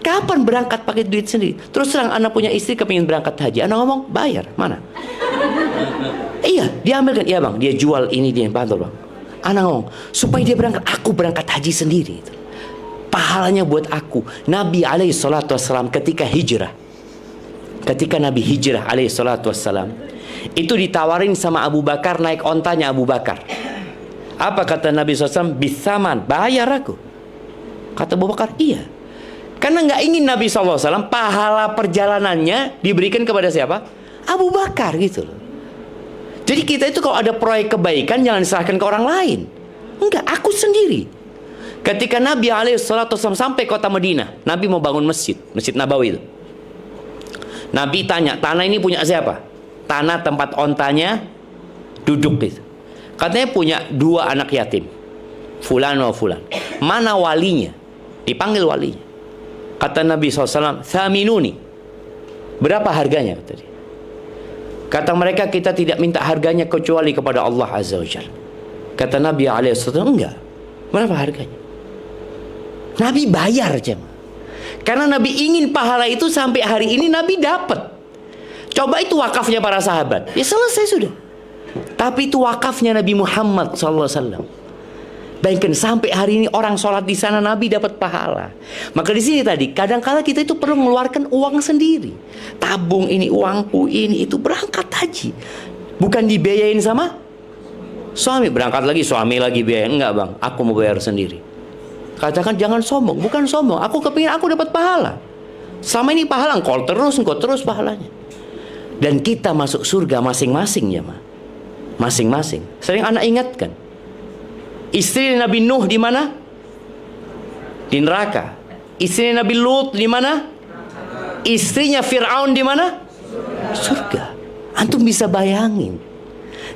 Kapan berangkat pakai duit sendiri? Terus terang anak punya istri kepingin berangkat haji, anak ngomong bayar, mana? Iya, dia ambilkan, iya bang, dia jual ini, dia bantu bang. Anak ngomong, supaya dia berangkat, aku berangkat haji sendiri. Pahalanya buat aku. Nabi SAW ketika hijrah, ketika Nabi hijrah SAW, itu ditawarin sama Abu Bakar, naik ontanya Abu Bakar. Apa kata Nabi SAW? Bisaman, bayar aku. Kata Abu Bakar, iya. Karena nggak ingin Nabi SAW pahala perjalanannya diberikan kepada siapa? Abu Bakar gitu loh. Jadi kita itu kalau ada proyek kebaikan jangan diserahkan ke orang lain. Enggak, aku sendiri. Ketika Nabi SAW sampai kota Madinah, Nabi mau bangun masjid, Masjid Nabawi itu. Nabi tanya, tanah ini punya siapa? Tanah tempat ontanya duduk gitu. Katanya punya 2 anak yatim, fulan wa fulan. Mana walinya? Dipanggil walinya. Kata Nabi SAW, thaminuni. Berapa harganya? Kata dia. Kata mereka, kita tidak minta harganya kecuali kepada Allah Azza wa Jalla. Kata Nabi SAW, enggak. Berapa harganya? Nabi bayar jemaah. Karena Nabi ingin pahala itu sampai hari ini Nabi dapat. Coba itu wakafnya para sahabat, ya selesai sudah. Tapi itu wakafnya Nabi Muhammad SAW. Bayangkan sampai hari ini orang sholat di sana Nabi dapat pahala. Maka di sini tadi kadang-kala kita itu perlu mengeluarkan uang sendiri. Tabung ini, uangku ini, itu berangkat haji. Bukan dibiayain sama suami. Berangkat lagi suami lagi biayain. Enggak bang, aku mau bayar sendiri. Katakan jangan sombong. Bukan sombong, aku kepingin aku dapat pahala. Selama ini pahala engkau terus pahalanya. Dan kita masuk surga masing-masing ya ma. Masing-masing. Sering anak ingatkan, istri Nabi Nuh di mana? Di neraka. Istri Nabi Lut di mana? Istrinya Fir'aun di mana? Surga. Antum bisa bayangin.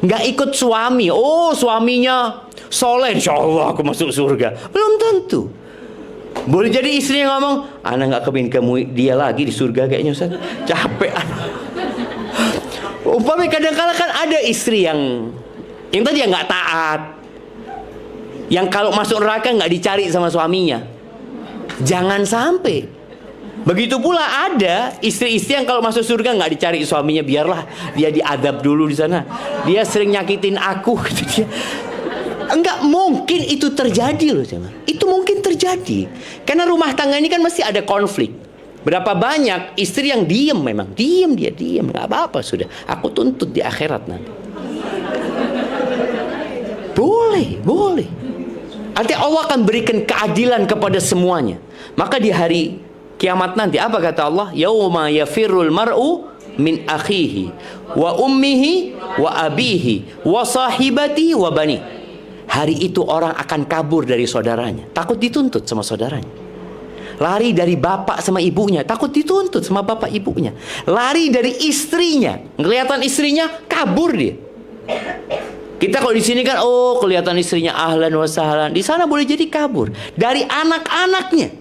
Nggak ikut suami. Oh suaminya soleh, insya Allah aku masuk surga. Belum tentu. Boleh jadi istrinya ngomong, anak nggak kepingin kamu dia lagi di surga kayaknya Ustaz. Capek anak. Umpamanya kadang-kadang kan ada istri yang tadi yang nggak taat, yang kalau masuk neraka nggak dicari sama suaminya. Jangan sampai. Begitu pula ada istri-istri yang kalau masuk surga nggak dicari suaminya, biarlah dia diadab dulu di sana. Dia sering nyakitin aku, gitu dia. Enggak mungkin itu terjadi loh, teman. Itu mungkin terjadi. Karena rumah tangga ini kan mesti ada konflik. Berapa banyak istri yang diem, memang diem, dia diem, nggak apa-apa sudah. Aku tuntut di akhirat nanti. Boleh. Artinya Allah akan berikan keadilan kepada semuanya. Maka di hari kiamat nanti apa kata Allah? Yauma yafirrul mar'u min akhihi wa ummihi wa abihi wa sahibati wa bani. Hari itu orang akan kabur dari saudaranya, takut dituntut sama saudaranya. Lari dari bapak sama ibunya, takut dituntut sama bapak ibunya. Lari dari istrinya, kelihatan istrinya, kabur dia. Kita kalau di sini kan, oh kelihatan istrinya ahlan wa sahlan. Di sana boleh jadi kabur dari anak-anaknya.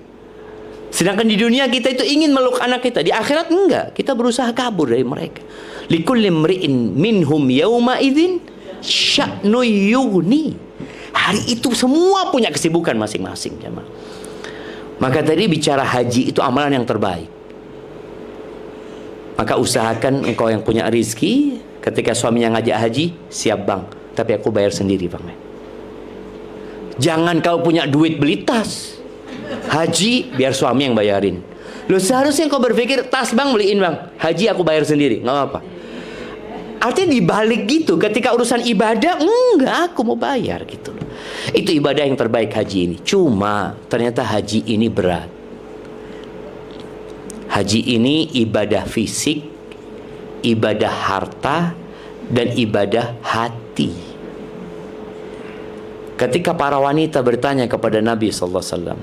Sedangkan di dunia kita itu ingin meluk anak kita, di akhirat enggak. Kita berusaha kabur dari mereka. Likulli mri'in minhum yauma idzin sya'nu yughni. Hari itu semua punya kesibukan masing-masing, jemaah. Maka tadi bicara haji itu amalan yang terbaik. Maka usahakan engkau yang punya rezeki, ketika suaminya ngajak haji, siap bang, tapi aku bayar sendiri bang. Jangan kau punya duit beli tas haji, biar suami yang bayarin. Loh seharusnya kau berpikir, tas bang beliin bang, haji aku bayar sendiri, nggak apa-apa. Artinya dibalik gitu, ketika urusan ibadah, enggak, aku mau bayar gitu. Itu ibadah yang terbaik haji ini. Cuma ternyata haji ini berat. Haji ini ibadah fisik, ibadah harta, dan ibadah hati. Ketika para wanita bertanya kepada Nabi SAW,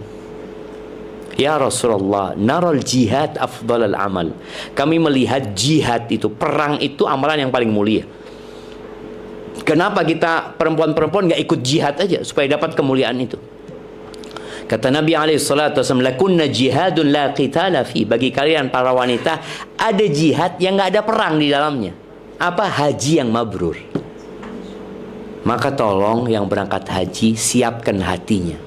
Ya Rasulullah, naral jihad afdalal amal. Kami melihat jihad itu, perang itu amalan yang paling mulia. Kenapa kita perempuan-perempuan nggak ikut jihad aja supaya dapat kemuliaan itu? Kata Nabi SAW, lakunna jihadun la qitala fi. Bagi kalian para wanita, ada jihad yang nggak ada perang di dalamnya. Apa? Haji yang mabrur. Maka tolong yang berangkat haji, siapkan hatinya,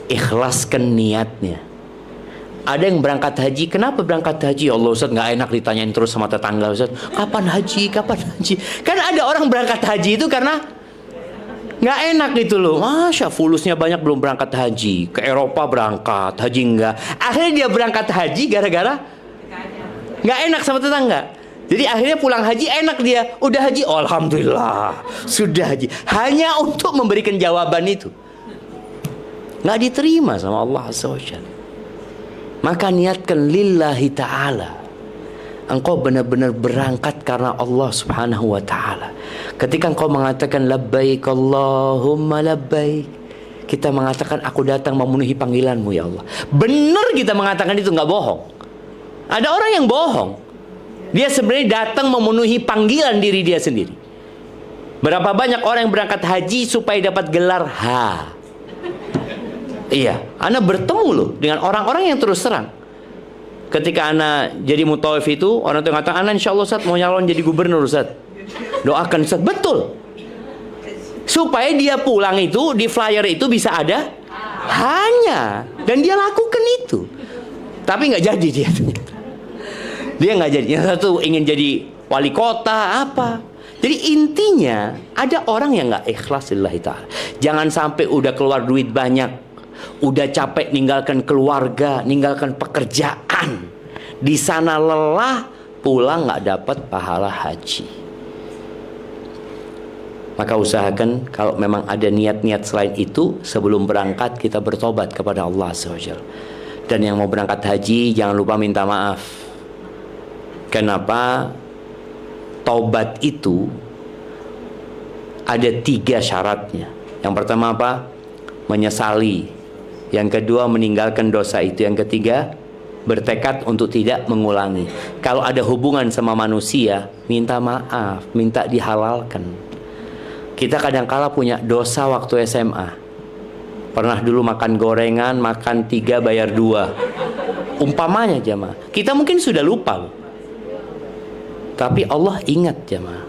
ikhlaskan niatnya. Ada yang berangkat haji, kenapa berangkat haji? Ya Allah Ustaz, nggak enak ditanyain terus sama tetangga, Ustaz, kapan haji, kapan haji? Kan ada orang berangkat haji itu karena nggak enak gitu loh. Masya, fulusnya banyak belum berangkat haji. Ke Eropa berangkat, haji enggak. Akhirnya dia berangkat haji gara-gara nggak enak sama tetangga. Jadi akhirnya pulang haji enak dia. Udah haji, oh, alhamdulillah sudah haji. Hanya untuk memberikan jawaban itu, nggak diterima sama Allah SWT. Maka niatkan lillahi ta'ala. Engkau benar-benar berangkat karena Allah Subhanahu wa ta'ala. Ketika engkau mengatakan labbaik Allahumma labbaik, kita mengatakan aku datang memenuhi panggilanmu ya Allah. Benar kita mengatakan itu, nggak bohong. Ada orang yang bohong. Dia sebenarnya datang memenuhi panggilan diri dia sendiri. Berapa banyak orang yang berangkat haji supaya dapat gelar H. Iya, Ana bertemu loh dengan orang-orang yang terus terang. Ketika Ana jadi mutawif itu, orang itu mengatakan, Ana insya Allah Ustaz mau nyalon jadi gubernur Ustaz. Doakan Ustaz. Betul. Supaya dia pulang itu, di flyer itu bisa ada hanya. Dan dia lakukan itu. Tapi nggak jadi dia. Dia nggak jadi. Yang satu ingin jadi wali kota, apa. Jadi intinya, ada orang yang nggak ikhlas lillahi ta'ala. Jangan sampai udah keluar duit banyak, udah capek ninggalkan keluarga, ninggalkan pekerjaan, di sana lelah, pulang nggak dapat pahala haji. Maka usahakan kalau memang ada niat-niat selain itu, sebelum berangkat kita bertobat kepada Allah SWT. Dan yang mau berangkat haji jangan lupa minta maaf. Kenapa? Taubat itu ada 3 syaratnya. Yang pertama apa? Menyesali. Yang kedua, meninggalkan dosa itu. Yang ketiga, bertekad untuk tidak mengulangi. Kalau ada hubungan sama manusia, minta maaf, minta dihalalkan. Kita kadang-kala punya dosa waktu SMA. Pernah dulu makan gorengan, makan 3 bayar 2. Umpamanya jemaah, kita mungkin sudah lupa loh. Tapi Allah ingat jemaah.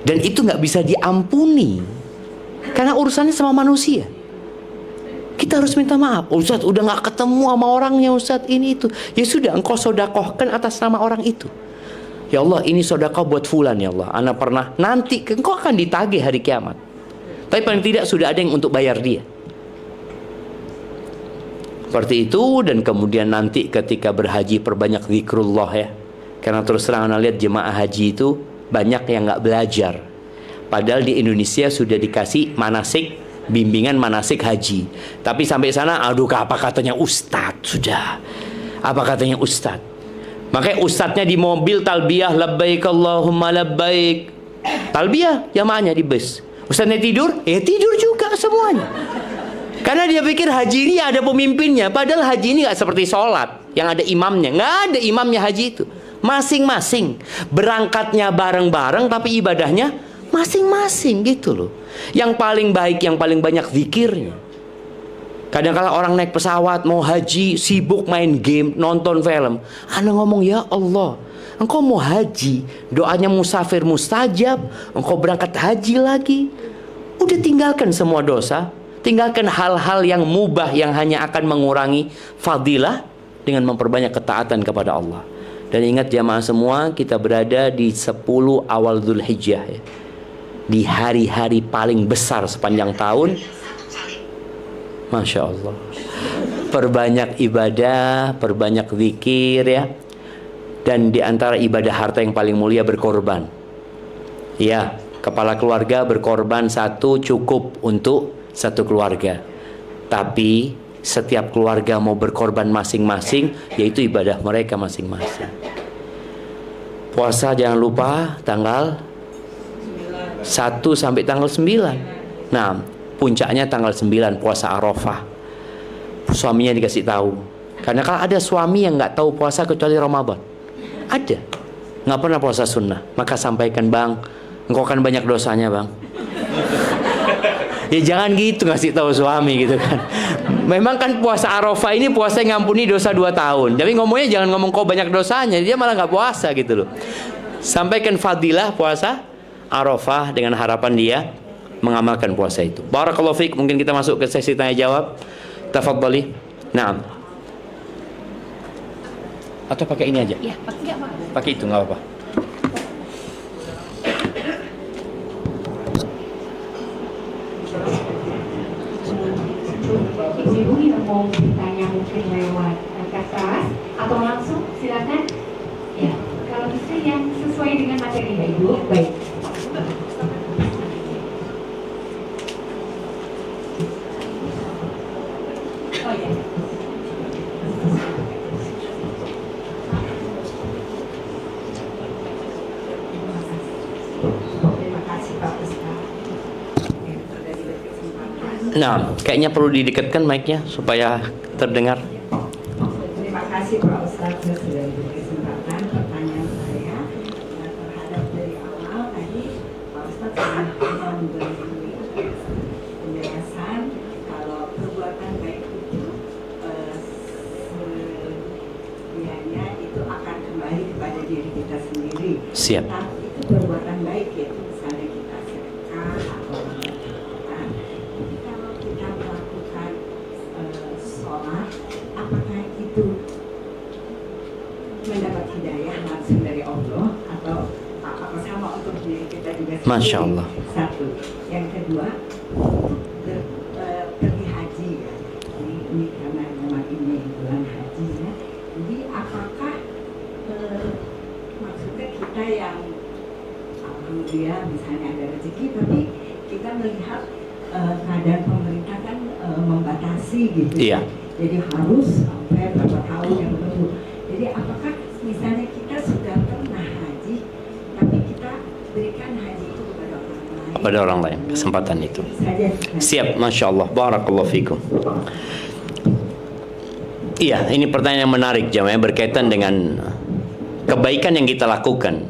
Dan itu nggak bisa diampuni. Karena urusannya sama manusia. Kita harus minta maaf. Ustaz udah nggak ketemu sama orangnya Ustaz, ini itu. Ya sudah, engkau sodakohkan atas nama orang itu. Ya Allah, ini sodakoh buat fulan ya Allah. Ana pernah, nanti engkau akan ditagih hari kiamat. Tapi paling tidak sudah ada yang untuk bayar dia. Seperti itu. Dan kemudian nanti ketika berhaji perbanyak zikrullah ya. Karena terus terang Ana lihat jemaah haji itu banyak yang nggak belajar. Padahal di Indonesia sudah dikasih manasik, bimbingan manasik haji. Tapi sampai sana, aduh apa katanya ustadz sudah. Apa katanya ustadz. Makanya ustadznya di mobil talbiyah labbaik Allahumma labbaik. Talbiyah jamaahnya di bus. Ustadznya tidur, tidur juga semuanya. Karena dia pikir haji ini ada pemimpinnya. Padahal haji ini nggak seperti sholat yang ada imamnya. Nggak ada imamnya haji itu. Masing-masing. Berangkatnya bareng-bareng tapi ibadahnya masing-masing gitu loh. Yang paling baik, yang paling banyak zikirnya. Kadang-kala orang naik pesawat mau haji, sibuk main game, nonton film. Ana ngomong, ya Allah, engkau mau haji, doanya musafir mustajab, engkau berangkat haji lagi. Udah tinggalkan semua dosa, tinggalkan hal-hal yang mubah yang hanya akan mengurangi fadilah dengan memperbanyak ketaatan kepada Allah. Dan ingat jamaah semua, kita berada di 10 awal Dzulhijjah ya. Di hari-hari paling besar sepanjang tahun. Masya Allah. Perbanyak ibadah, perbanyak zikir ya. Dan di antara ibadah harta yang paling mulia berkorban. Ya, kepala keluarga berkorban satu cukup untuk satu keluarga. Tapi setiap keluarga mau berkorban masing-masing, yaitu ibadah mereka masing-masing. Puasa jangan lupa tanggal 1 sampai tanggal 9. Nah, puncaknya tanggal 9 puasa Arafah. Suaminya dikasih tahu. Karena kalau ada suami yang nggak tahu puasa kecuali Ramadan, ada, nggak pernah puasa sunnah, maka sampaikan, bang, engkau kan banyak dosanya bang. Ya jangan gitu ngasih tahu suami gitu kan. Memang kan puasa Arafah ini puasa yang ngampuni dosa 2 tahun. Tapi ngomongnya jangan ngomong kau banyak dosanya, dia malah nggak puasa gitu loh. Sampaikan fadilah puasa Arafah dengan harapan dia mengamalkan puasa itu. Barakallahu fiik. Mungkin kita masuk ke sesi tanya jawab. Tafadhali. Naam. Atau pakai ini aja? Iya, pakai apa? Pakai itu nggak apa-apa. Ibu yang mau ditanya mungkin lewat kertas atau langsung silakan. Ya, kalau bisa yang sesuai dengan materi ya Ibu. Baik. Oh ya. Terima kasih Pak Ustaz. Nah, kayaknya perlu didekatkan mic-nya supaya terdengar. Terima kasih Pak Ustadz sudah diberi kesempatan. Pertanyaan saya terhadap dari awal tadi Pak Ustadz sudah memberi penjelasan kalau perbuatan baik itu sedianya itu akan kembali kepada diri kita sendiri. Siap. Tapi itu perbuatan baik yaitu misalnya kita sedekah atau kalau kita melakukan sholat, apakah itu mendapat hidayah langsung dari Allah atau apa sama untuk diri kita juga sendiri? Masya Allah. Satu. Yang kedua, pergi haji ya. Ini karena memang ini bulan haji ya. Jadi apakah maksudnya kita yang alhamdulillah misalnya ada rezeki, tapi kita melihat keadaan pemerintah kan membatasi gitu. Iya. Jadi harus sampai berapa tahun yang menunggu. Jadi apakah misalnya kita sudah pernah haji, tapi kita berikan haji itu kepada orang lain? Pada orang lain, kesempatan itu. Saja. Siap, Masya Allah. Barakallahu fikum. Iya, ini pertanyaan yang menarik jamaah, berkaitan dengan kebaikan yang kita lakukan.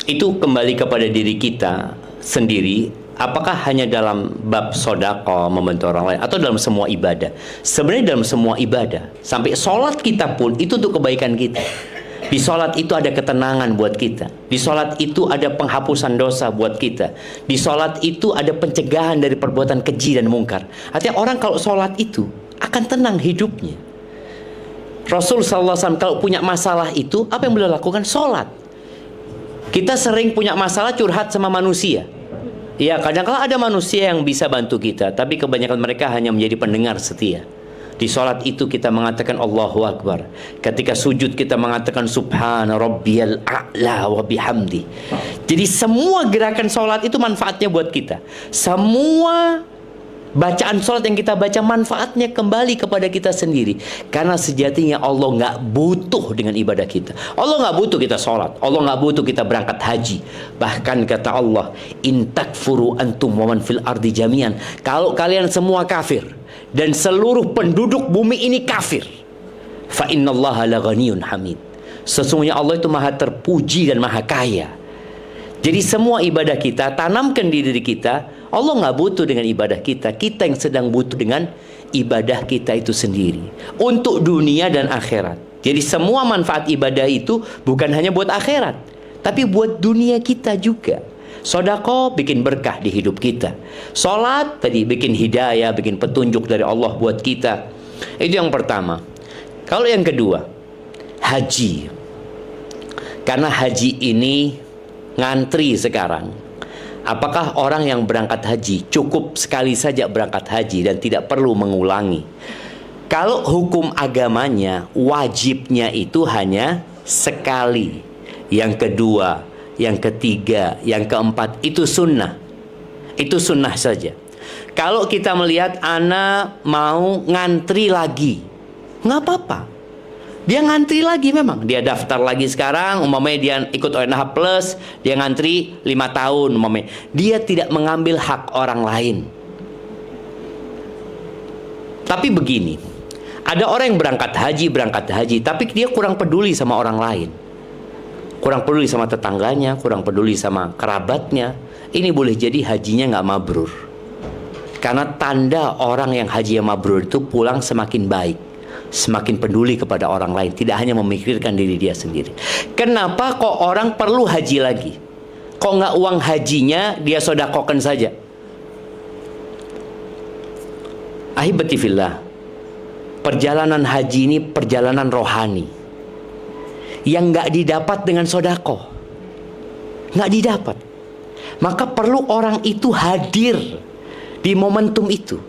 Itu kembali kepada diri kita sendiri. Apakah hanya dalam bab sedekah membantu orang lain atau dalam semua ibadah? Sebenarnya dalam semua ibadah. Sampai sholat kita pun itu untuk kebaikan kita. Di sholat itu ada ketenangan buat kita. Di sholat itu ada penghapusan dosa buat kita. Di sholat itu ada pencegahan dari perbuatan keji dan mungkar. Artinya orang kalau sholat itu akan tenang hidupnya. Rasul SAW kalau punya masalah itu, apa yang beliau lakukan? Sholat. Kita sering punya masalah curhat sama manusia. Ya, kadang-kadang ada manusia yang bisa bantu kita, tapi kebanyakan mereka hanya menjadi pendengar setia. Di sholat itu kita mengatakan Allahu Akbar. Ketika sujud kita mengatakan Subhana Rabbiyal A'la wa bihamdi. Jadi semua gerakan sholat itu manfaatnya buat kita. Semua bacaan sholat yang kita baca manfaatnya kembali kepada kita sendiri. Karena sejatinya Allah nggak butuh dengan ibadah kita. Allah nggak butuh kita sholat. Allah nggak butuh kita berangkat haji. Bahkan kata Allah, in takfuru antum wa man fil ardi jami'an. Kalau kalian semua kafir dan seluruh penduduk bumi ini kafir, fa innallaha laghaniyun hamid. Sesungguhnya Allah itu maha terpuji dan maha kaya. Jadi semua ibadah kita tanamkan di diri kita. Allah nggak butuh dengan ibadah kita. Kita yang sedang butuh dengan ibadah kita itu sendiri. Untuk dunia dan akhirat. Jadi semua manfaat ibadah itu bukan hanya buat akhirat, tapi buat dunia kita juga. Sedekah bikin berkah di hidup kita. Salat tadi bikin hidayah, bikin petunjuk dari Allah buat kita. Itu yang pertama. Kalau yang kedua, haji. Karena haji ini ngantri sekarang. Apakah orang yang berangkat haji cukup sekali saja berangkat haji dan tidak perlu mengulangi? Kalau hukum agamanya wajibnya itu hanya sekali. Yang kedua, yang ketiga, yang keempat itu sunnah. Itu sunnah saja. Kalau kita melihat anak mau ngantri lagi, nggak apa-apa. Dia ngantri lagi memang. Dia daftar lagi sekarang, umpamanya dia ikut ONH Plus, dia ngantri 5 tahun umpamanya. Dia tidak mengambil hak orang lain. Tapi begini, ada orang yang berangkat haji, tapi dia kurang peduli sama orang lain. Kurang peduli sama tetangganya, kurang peduli sama kerabatnya. Ini boleh jadi hajinya nggak mabrur. Karena tanda orang yang haji yang mabrur itu pulang semakin baik, semakin peduli kepada orang lain, tidak hanya memikirkan diri dia sendiri. Kenapa kok orang perlu haji lagi? Kok nggak uang hajinya dia sodakokan saja? Ahibati fillah, perjalanan haji ini perjalanan rohani yang nggak didapat dengan sodako, nggak didapat. Maka perlu orang itu hadir di momentum itu.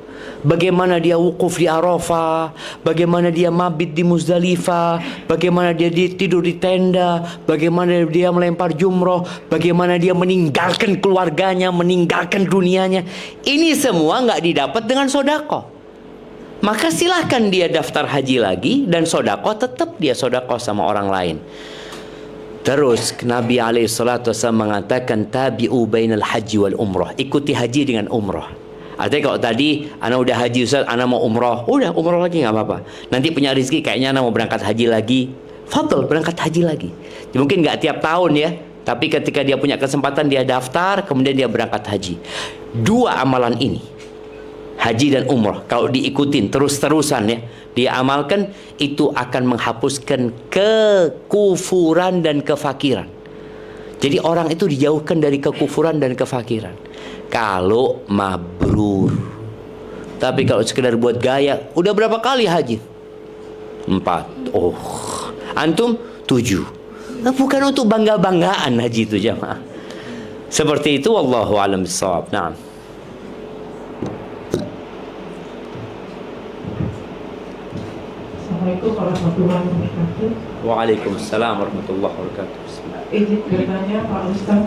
Bagaimana dia wukuf di Arafah, bagaimana dia mabit di Muzdalifah, bagaimana dia tidur di tenda, bagaimana dia melempar jumroh, bagaimana dia meninggalkan keluarganya, meninggalkan dunianya. Ini semua nggak didapat dengan sodako. Maka silahkan dia daftar haji lagi, dan sodako tetap dia sodako sama orang lain. Terus Nabi SAW mengatakan tabi'u bainal haji wal umrah, ikuti haji dengan umrah. Artinya kalau tadi ana udah haji Ustaz, ana mau umrah, udah umrah lagi nggak apa-apa. Nanti punya rezeki kayaknya ana mau berangkat haji lagi, fadl berangkat haji lagi. Mungkin nggak tiap tahun ya, tapi ketika dia punya kesempatan dia daftar, kemudian dia berangkat haji. Dua amalan ini, haji dan umrah, kalau diikutin terus-terusan ya, dia amalkan, itu akan menghapuskan kekufuran dan kefakiran. Jadi orang itu dijauhkan dari kekufuran dan kefakiran kalau mabrur. Tapi kalau sekedar buat gaya, udah berapa kali haji? 4. Oh, antum 7. Nah, bukan untuk bangga-banggaan haji itu jamaah. Seperti itu, wallahu a'lam bishawab. Naam. Assalamualaikum warahmatullahi wabarakatuh. Waalaikumsalam warahmatullahi wabarakatuh. Izin bertanya Pak Ustaz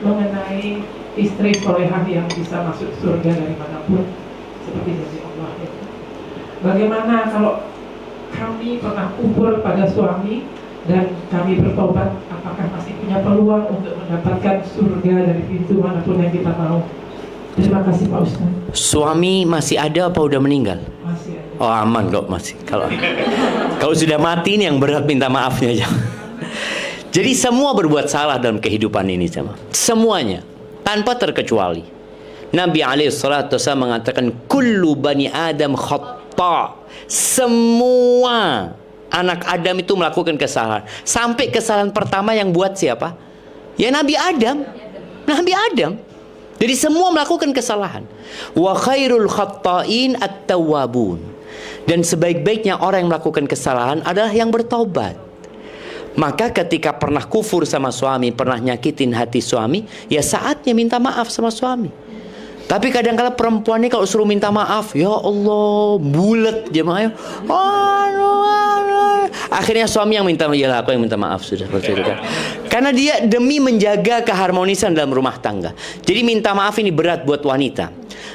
mengenai istri solehah yang bisa masuk surga dari manapun seperti janji Allah. Bagaimana kalau kami pernah kufur pada suami dan kami bertobat, apakah masih punya peluang untuk mendapatkan surga dari pintu manapun yang kita mau? Terima kasih Pak Ustaz. Suami masih ada apa udah meninggal? Masih ada. Oh, aman kok masih. Kalau sudah mati ini yang berat minta maafnya aja. Jadi semua berbuat salah dalam kehidupan ini sama. Semuanya tanpa terkecuali. Nabi SAW mengatakan kullu bani Adam khata. Semua anak Adam itu melakukan kesalahan. Sampai kesalahan pertama yang buat siapa? Ya Nabi Adam. Nabi Adam. Jadi semua melakukan kesalahan. Wa khairul khatta'in at-tawwabun. Dan sebaik-baiknya orang yang melakukan kesalahan adalah yang bertaubat. Maka ketika pernah kufur sama suami, pernah nyakitin hati suami, ya saatnya minta maaf sama suami. Tapi kadang-kadang perempuan ini kalau suruh minta maaf, ya Allah, bulet jemaah. Akhirnya suami yang minta, ya aku yang minta maaf sudah seperti itu kan. Karena dia demi menjaga keharmonisan dalam rumah tangga. Jadi minta maaf ini berat buat wanita.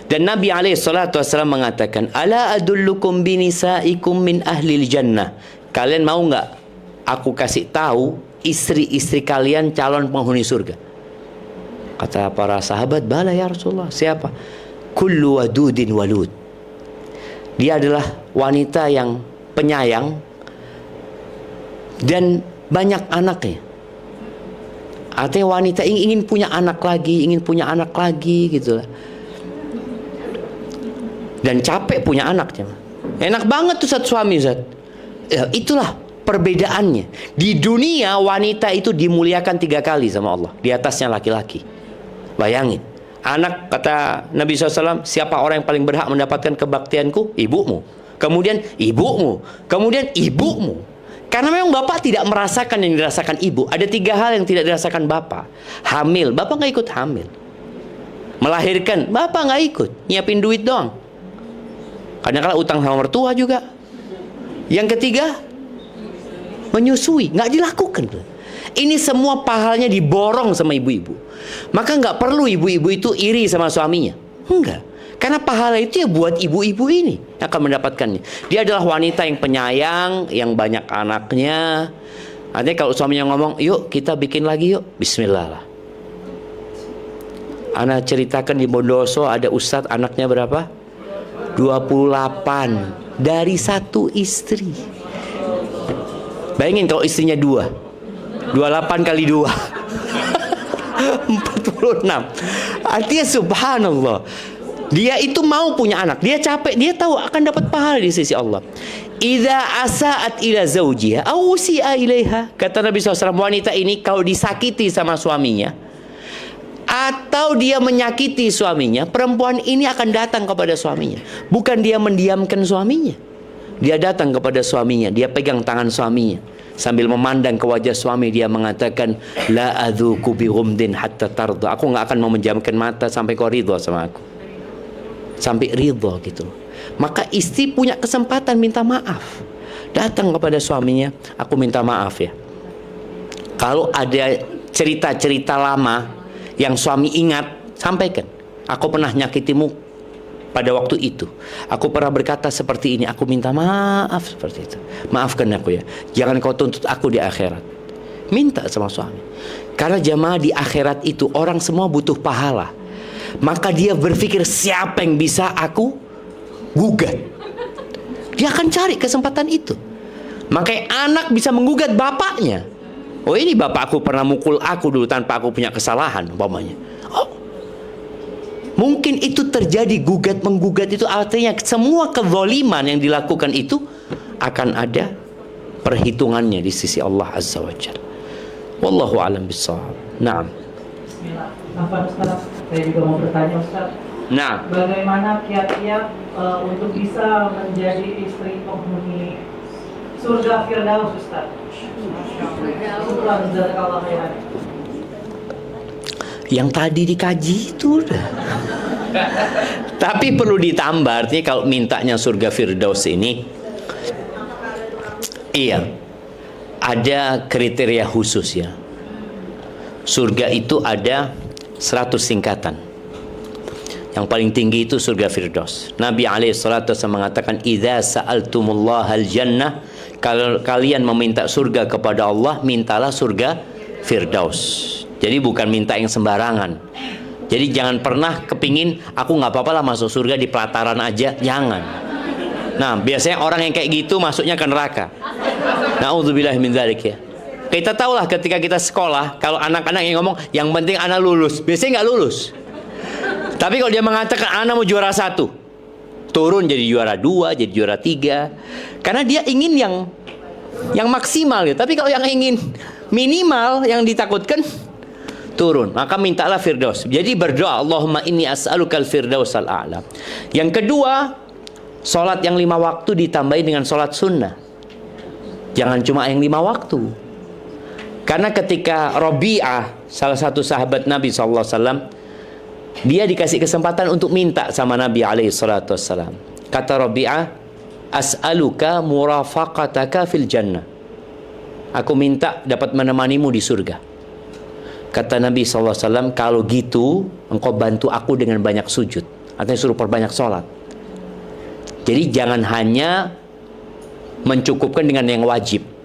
Dan Nabi SAW mengatakan, ala adullukum binisaikum min ahlil jannah. Kalian mau nggak aku kasih tahu istri-istri kalian calon penghuni surga? Kata para sahabat, bala ya Rasulullah. Siapa? Kullu wadudin walud. Dia adalah wanita yang penyayang dan banyak anaknya. Artinya wanita ingin punya anak lagi, gitu lah. Dan capek punya anaknya. Enak banget tuh satu suami, Ustaz. Ya, itulah perbedaannya. Di dunia wanita itu dimuliakan 3 kali sama Allah, di atasnya laki-laki. Bayangin, anak, kata Nabi SAW, siapa orang yang paling berhak mendapatkan kebaktianku? Ibumu. Kemudian ibumu. Kemudian ibumu. Karena memang bapak tidak merasakan yang dirasakan ibu. Ada 3 hal yang tidak dirasakan bapak. Hamil, bapak nggak ikut hamil. Melahirkan, bapak nggak ikut, nyiapin duit doang. Kadang-kadang utang sama mertua juga. Yang ketiga, menyusui, nggak dilakukan. Ini semua pahalanya diborong sama ibu-ibu. Maka nggak perlu ibu-ibu itu iri sama suaminya. Enggak. Karena pahala itu ya buat ibu-ibu ini yang akan mendapatkannya. Dia adalah wanita yang penyayang, yang banyak anaknya. Artinya kalau suaminya ngomong, yuk kita bikin lagi yuk, bismillah lah. Ana ceritakan di Bondoso ada ustadz anaknya berapa? 28 dari satu istri. Bayangin kalau istrinya 2, 28 kali 2 46. Artinya subhanallah, dia itu mau punya anak, dia capek, dia tahu akan dapat pahala di sisi Allah. Idza asa'at ila zawjiha aw usi'a ilaiha, kata Nabi SAW, wanita ini kalau disakiti sama suaminya atau dia menyakiti suaminya, perempuan ini akan datang kepada suaminya. Bukan dia mendiamkan suaminya, dia datang kepada suaminya, dia pegang tangan suaminya sambil memandang ke wajah suami, dia mengatakan, la adzuku bi ghumdin hatta tarda, aku nggak akan mau menjamkan mata sampai kau ridha sama aku, sampai ridha gitu. Maka istri punya kesempatan minta maaf, datang kepada suaminya, aku minta maaf ya, kalau ada cerita-cerita lama yang suami ingat, sampaikan, aku pernah nyakitimu pada waktu itu, aku pernah berkata seperti ini, aku minta maaf seperti itu, maafkan aku ya, jangan kau tuntut aku di akhirat. Minta sama suami, karena jamaah di akhirat itu orang semua butuh pahala. Maka dia berpikir, siapa yang bisa aku gugat, dia akan cari kesempatan itu. Makanya anak bisa menggugat bapaknya, oh ini bapakku pernah mukul aku dulu tanpa aku punya kesalahan umpamanya. Oh, mungkin itu terjadi, gugat-menggugat itu artinya semua kezaliman yang dilakukan itu akan ada perhitungannya di sisi Allah Azza wa Jalla. Wallahu a'lam bishawab. Naam. Bismillah. Apa Ustaz? Saya juga mau bertanya Ustaz. Nah, Bagaimana kiat-kiat untuk bisa menjadi istri penghuni surga Firdaus Ustaz? Syukur jazakallahu khairan. yang tadi dikaji itu udah. Tapi perlu ditambah, artinya kalau mintanya surga Firdaus ini, iya, ada kriteria khusus ya. Surga itu ada 100 tingkatan. Yang paling tinggi itu surga Firdaus. Nabi alaihissalatu mengatakan, idza sa'altumullaha al-jannah, kalau kalian meminta surga kepada Allah, mintalah surga Firdaus. Jadi bukan minta yang sembarangan. Jadi jangan pernah kepingin, aku nggak apa-apa lah masuk surga di pelataran aja, jangan. Nah, biasanya orang yang kayak gitu masuknya ke neraka. Na'udzubillah min dzalik ya. Kita tahulah ketika kita sekolah, kalau anak-anak yang ngomong, yang penting anak lulus, biasanya nggak lulus. Tapi kalau dia mengatakan anak mau juara 1, turun jadi juara 2, jadi juara 3, karena dia ingin yang maksimal gitu. Tapi kalau yang ingin minimal, yang ditakutkan, turun. Maka mintalah Firdaus. Jadi berdoa, Allahumma inni as'alukal firdausal a'la. Yang kedua, sholat yang 5 waktu ditambahi dengan sholat sunnah. Jangan cuma yang 5 waktu. Karena ketika Rabi'ah, salah satu sahabat Nabi SAW, dia dikasih kesempatan untuk minta sama Nabi SAW. Kata Rabi'ah, as'aluka murafaqataka fil jannah. Aku minta dapat menemanimu di surga. Kata Nabi SAW, kalau gitu engkau bantu aku dengan banyak sujud. Artinya suruh perbanyak sholat. Jadi jangan hanya mencukupkan dengan yang wajib.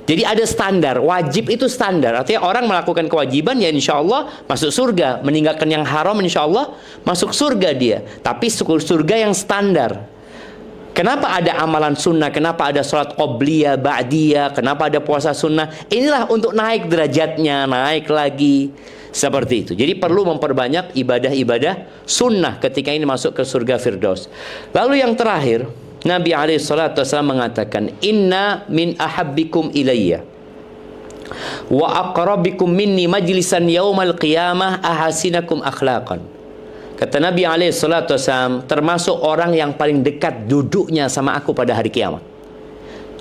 Jadi ada standar, wajib itu standar. Artinya orang melakukan kewajiban ya insya Allah masuk surga. Meninggalkan yang haram insya Allah masuk surga dia. Tapi surga yang standar. Kenapa ada amalan sunnah? Kenapa ada sholat qobliyah, ba'diyah? Kenapa ada puasa sunnah? Inilah untuk naik derajatnya, naik lagi. Seperti itu. Jadi perlu memperbanyak ibadah-ibadah sunnah ketika ini masuk ke surga Firdaus. Lalu yang terakhir, Nabi SAW mengatakan, inna min ahabbikum ilayya wa aqrabikum minni majlisan yaumal qiyamah ahasinakum akhlaqan. Kata Nabi SAW, termasuk orang yang paling dekat duduknya sama aku pada hari kiamat.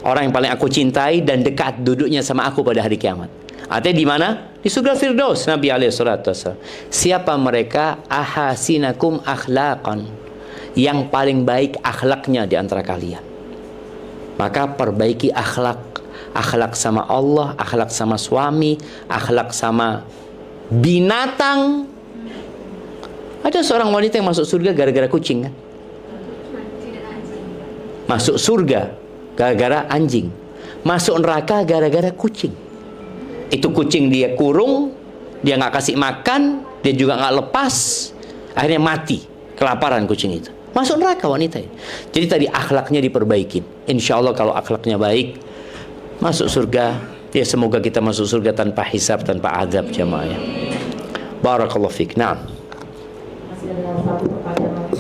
Orang yang paling aku cintai dan dekat duduknya sama aku pada hari kiamat. Artinya di mana? Di surga Firdaus. Nabi SAW. Siapa mereka? Ahasinakum akhlaqan. Yang paling baik akhlaknya di antara kalian. Maka perbaiki akhlak. Akhlak sama Allah, akhlak sama suami, akhlak sama binatang. Ada seorang wanita yang masuk surga gara-gara kucing kan? Masuk surga gara-gara anjing. Masuk neraka gara-gara kucing. Itu kucing dia kurung, dia nggak kasih makan, dia juga nggak lepas, akhirnya mati kelaparan kucing itu. Masuk neraka wanita ini. Jadi tadi akhlaknya diperbaikin. Insya Allah kalau akhlaknya baik, masuk surga. Ya semoga kita masuk surga tanpa hisab, tanpa azab jamaah ya. Barakallahu fiik. Nah. Masih ada satu pertanyaan lagi.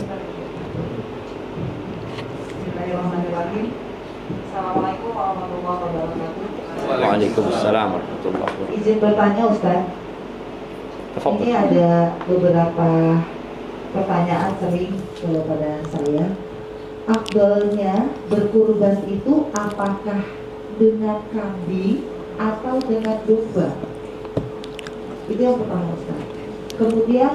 Bismillahirrahmanirrahim. Assalamualaikum warahmatullahi wabarakatuh. Waalaikumsalam warahmatullahi wabarakatuh. Izin bertanya Ustaz, Tafadhol. ini ada beberapa pertanyaan sering kepada saya. Afdalnya berkurban itu apakah dengan kambing atau dengan domba? Itu yang pertama Ustaz. Kemudian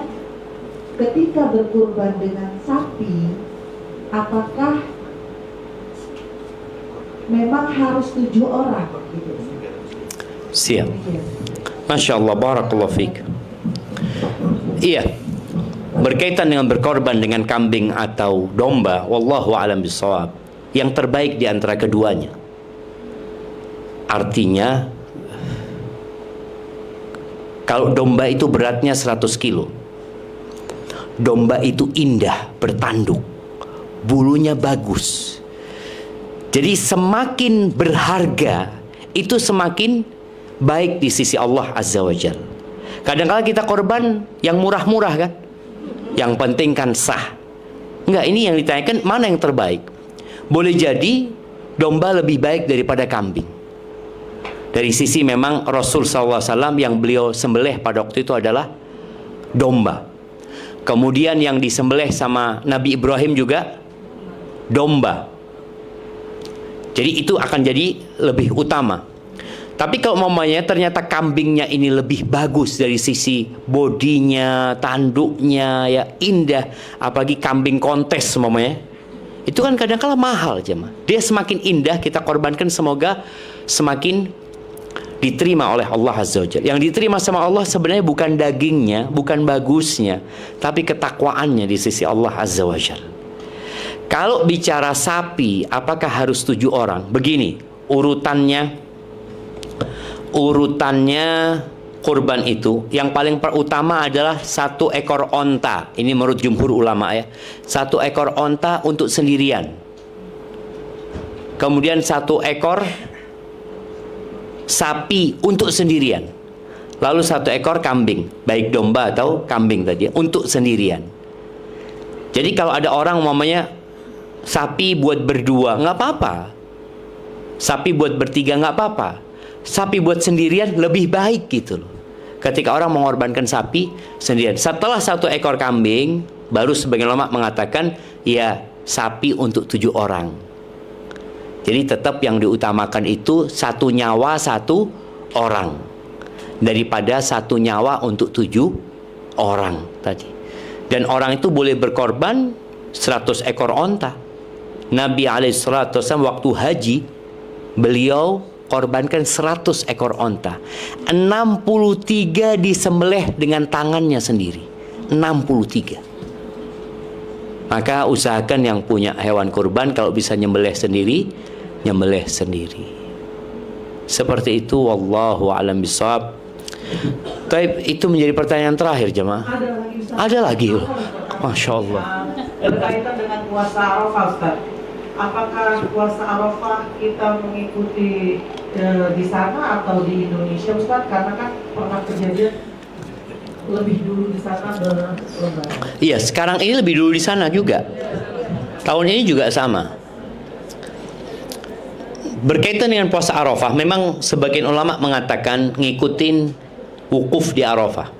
ketika berkurban dengan sapi, apakah memang harus 7 orang gitu? Siap. Masya Allah, barakallahu fiik. Iya, berkaitan dengan berkorban dengan kambing atau domba, wallahu a'lam bishawab, yang terbaik di antara keduanya. Artinya, kalau domba itu beratnya 100 kilo, domba itu indah, bertanduk, bulunya bagus. Jadi semakin berharga, itu semakin baik di sisi Allah Azza wa Jalla. Kadang-kadang kita korban yang murah-murah kan, yang penting kan sah. Enggak, ini yang ditanyakan mana yang terbaik. Boleh jadi domba lebih baik daripada kambing. Dari sisi memang Rasul SAW yang beliau sembelih pada waktu itu adalah domba. Kemudian yang disembelih sama Nabi Ibrahim juga domba. Jadi itu akan jadi lebih utama. Tapi kalau mamanya ternyata kambingnya ini lebih bagus dari sisi bodinya, tanduknya ya indah, apalagi kambing kontes mamanya, itu kan kadang-kala mahal jemaah. Dia semakin indah kita korbankan, semoga semakin diterima oleh Allah Azza wa Jalla. Yang diterima sama Allah sebenarnya bukan dagingnya, bukan bagusnya, tapi ketakwaannya di sisi Allah Azza wa Jalla. Kalau bicara sapi, apakah harus 7 orang? Begini, urutannya kurban itu yang paling pertama adalah 1 ekor onta. Ini menurut jumhur ulama ya. 1 ekor onta untuk sendirian. Kemudian 1 ekor sapi untuk sendirian. Lalu 1 ekor kambing, baik domba atau kambing tadi untuk sendirian. Jadi kalau ada orang umpamanya sapi buat berdua nggak apa-apa, sapi buat bertiga nggak apa-apa, sapi buat sendirian lebih baik gitu loh. Ketika orang mengorbankan sapi sendirian, setelah 1 ekor kambing, baru sebagian ulama mengatakan ya sapi untuk 7 orang. Jadi tetap yang diutamakan itu 1 nyawa 1 orang daripada 1 nyawa untuk 7 orang tadi. Dan orang itu boleh berkorban 100 ekor onta. Nabi alaihissalatu wasallam waktu haji, beliau korbankan 100 ekor onta. 63 disembelih dengan tangannya sendiri. 63. Maka usahakan yang punya hewan kurban kalau bisa nyembelih sendiri, nyembelih sendiri. Seperti itu, wallahu a'lam bishawab. Taib, itu menjadi pertanyaan terakhir jemaah. Ada lagi. Masya Allah. Berkaitan dengan puasa Arafah Ustaz, apakah puasa Arafah kita mengikuti di sana atau di Indonesia Ustaz? Karena kan pernah kejadian lebih dulu di sana berlebaran. Iya, sekarang ini lebih dulu di sana juga. Tahun ini juga sama. Berkaitan dengan puasa Arafah, memang sebagian ulama mengatakan ngikutin wukuf di Arafah.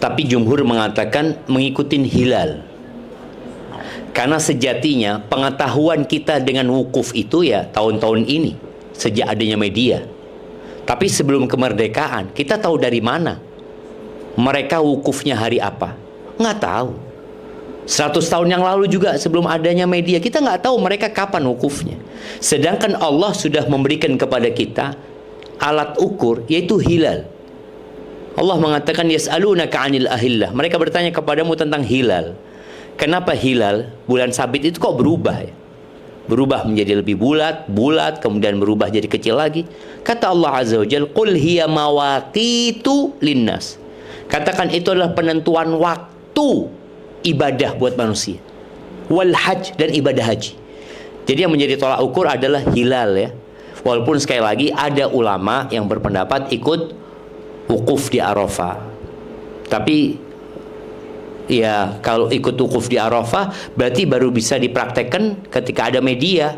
Tapi jumhur mengatakan mengikutin hilal. Karena sejatinya pengetahuan kita dengan wukuf itu ya tahun-tahun ini, sejak adanya media. Tapi sebelum kemerdekaan, kita tahu dari mana mereka wukufnya hari apa? Nggak tahu. 100 tahun yang lalu juga sebelum adanya media, kita nggak tahu mereka kapan wukufnya. Sedangkan Allah sudah memberikan kepada kita alat ukur, yaitu hilal. Allah mengatakan yas'alunaka 'anil ahillah. Mereka bertanya kepadamu tentang hilal. Kenapa hilal, bulan sabit itu kok berubah ya? Berubah menjadi lebih bulat, kemudian berubah jadi kecil lagi. Kata Allah Azza wa Jalla, "Qul hiya mawaqitu linnas." Katakan itu adalah penentuan waktu ibadah buat manusia. Wal hajj, dan ibadah haji. Jadi yang menjadi tolak ukur adalah hilal ya. Walaupun sekali lagi ada ulama yang berpendapat ikut wukuf di Arafah. Tapi ya kalau ikut wukuf di Arafah berarti baru bisa dipraktekkan ketika ada media.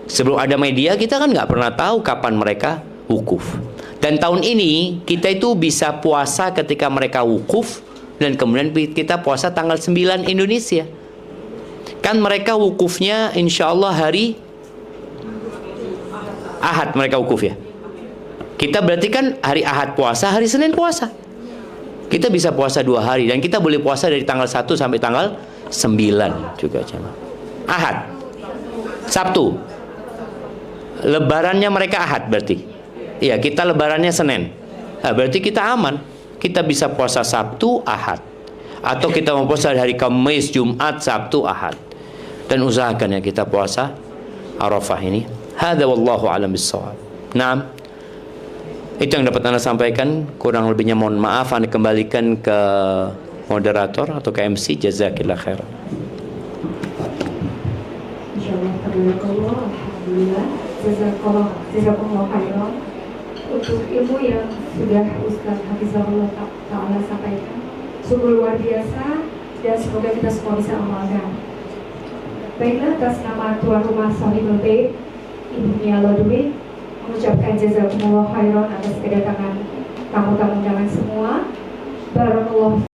Sebelum ada media kita kan nggak pernah tahu kapan mereka wukuf. Dan tahun ini kita itu bisa puasa ketika mereka wukuf, dan kemudian kita puasa tanggal 9 Indonesia. Kan mereka wukufnya insya Allah hari Ahad, mereka wukuf ya. Kita berarti kan hari Ahad puasa, hari Senin puasa. Kita bisa puasa 2 hari, dan kita boleh puasa dari tanggal 1 sampai tanggal 9 juga jemaah. Ahad, Sabtu. Lebarannya mereka Ahad berarti. Iya, kita lebarannya Senin. Nah, berarti kita aman. Kita bisa puasa Sabtu, Ahad. Atau kita mau puasa hari Kamis, Jumat, Sabtu, Ahad. Dan usahakan ya kita puasa Arafah ini. Hadza wallahu a'lam bissawab. Naam. Itu yang dapat Anda sampaikan. Kurang lebihnya mohon maaf. Anda kembalikan ke moderator atau ke MC. Jazakillah khairan. Insyaallah, tabarakallah, alhamdulillah, jazakumullah khairan untuk ilmu yang sudah Ustaz Hafizahullah Ta'ala sampaikan. Sungguh luar biasa, dan semoga kita semua bisa amalkan. Baiklah, atas nama tuan rumah Sahibul Bait, Ibu Mia Lodwi, mengucapkan jazakumullah khairan atas kedatangan tamu-tamu undangan semua. Barakallahu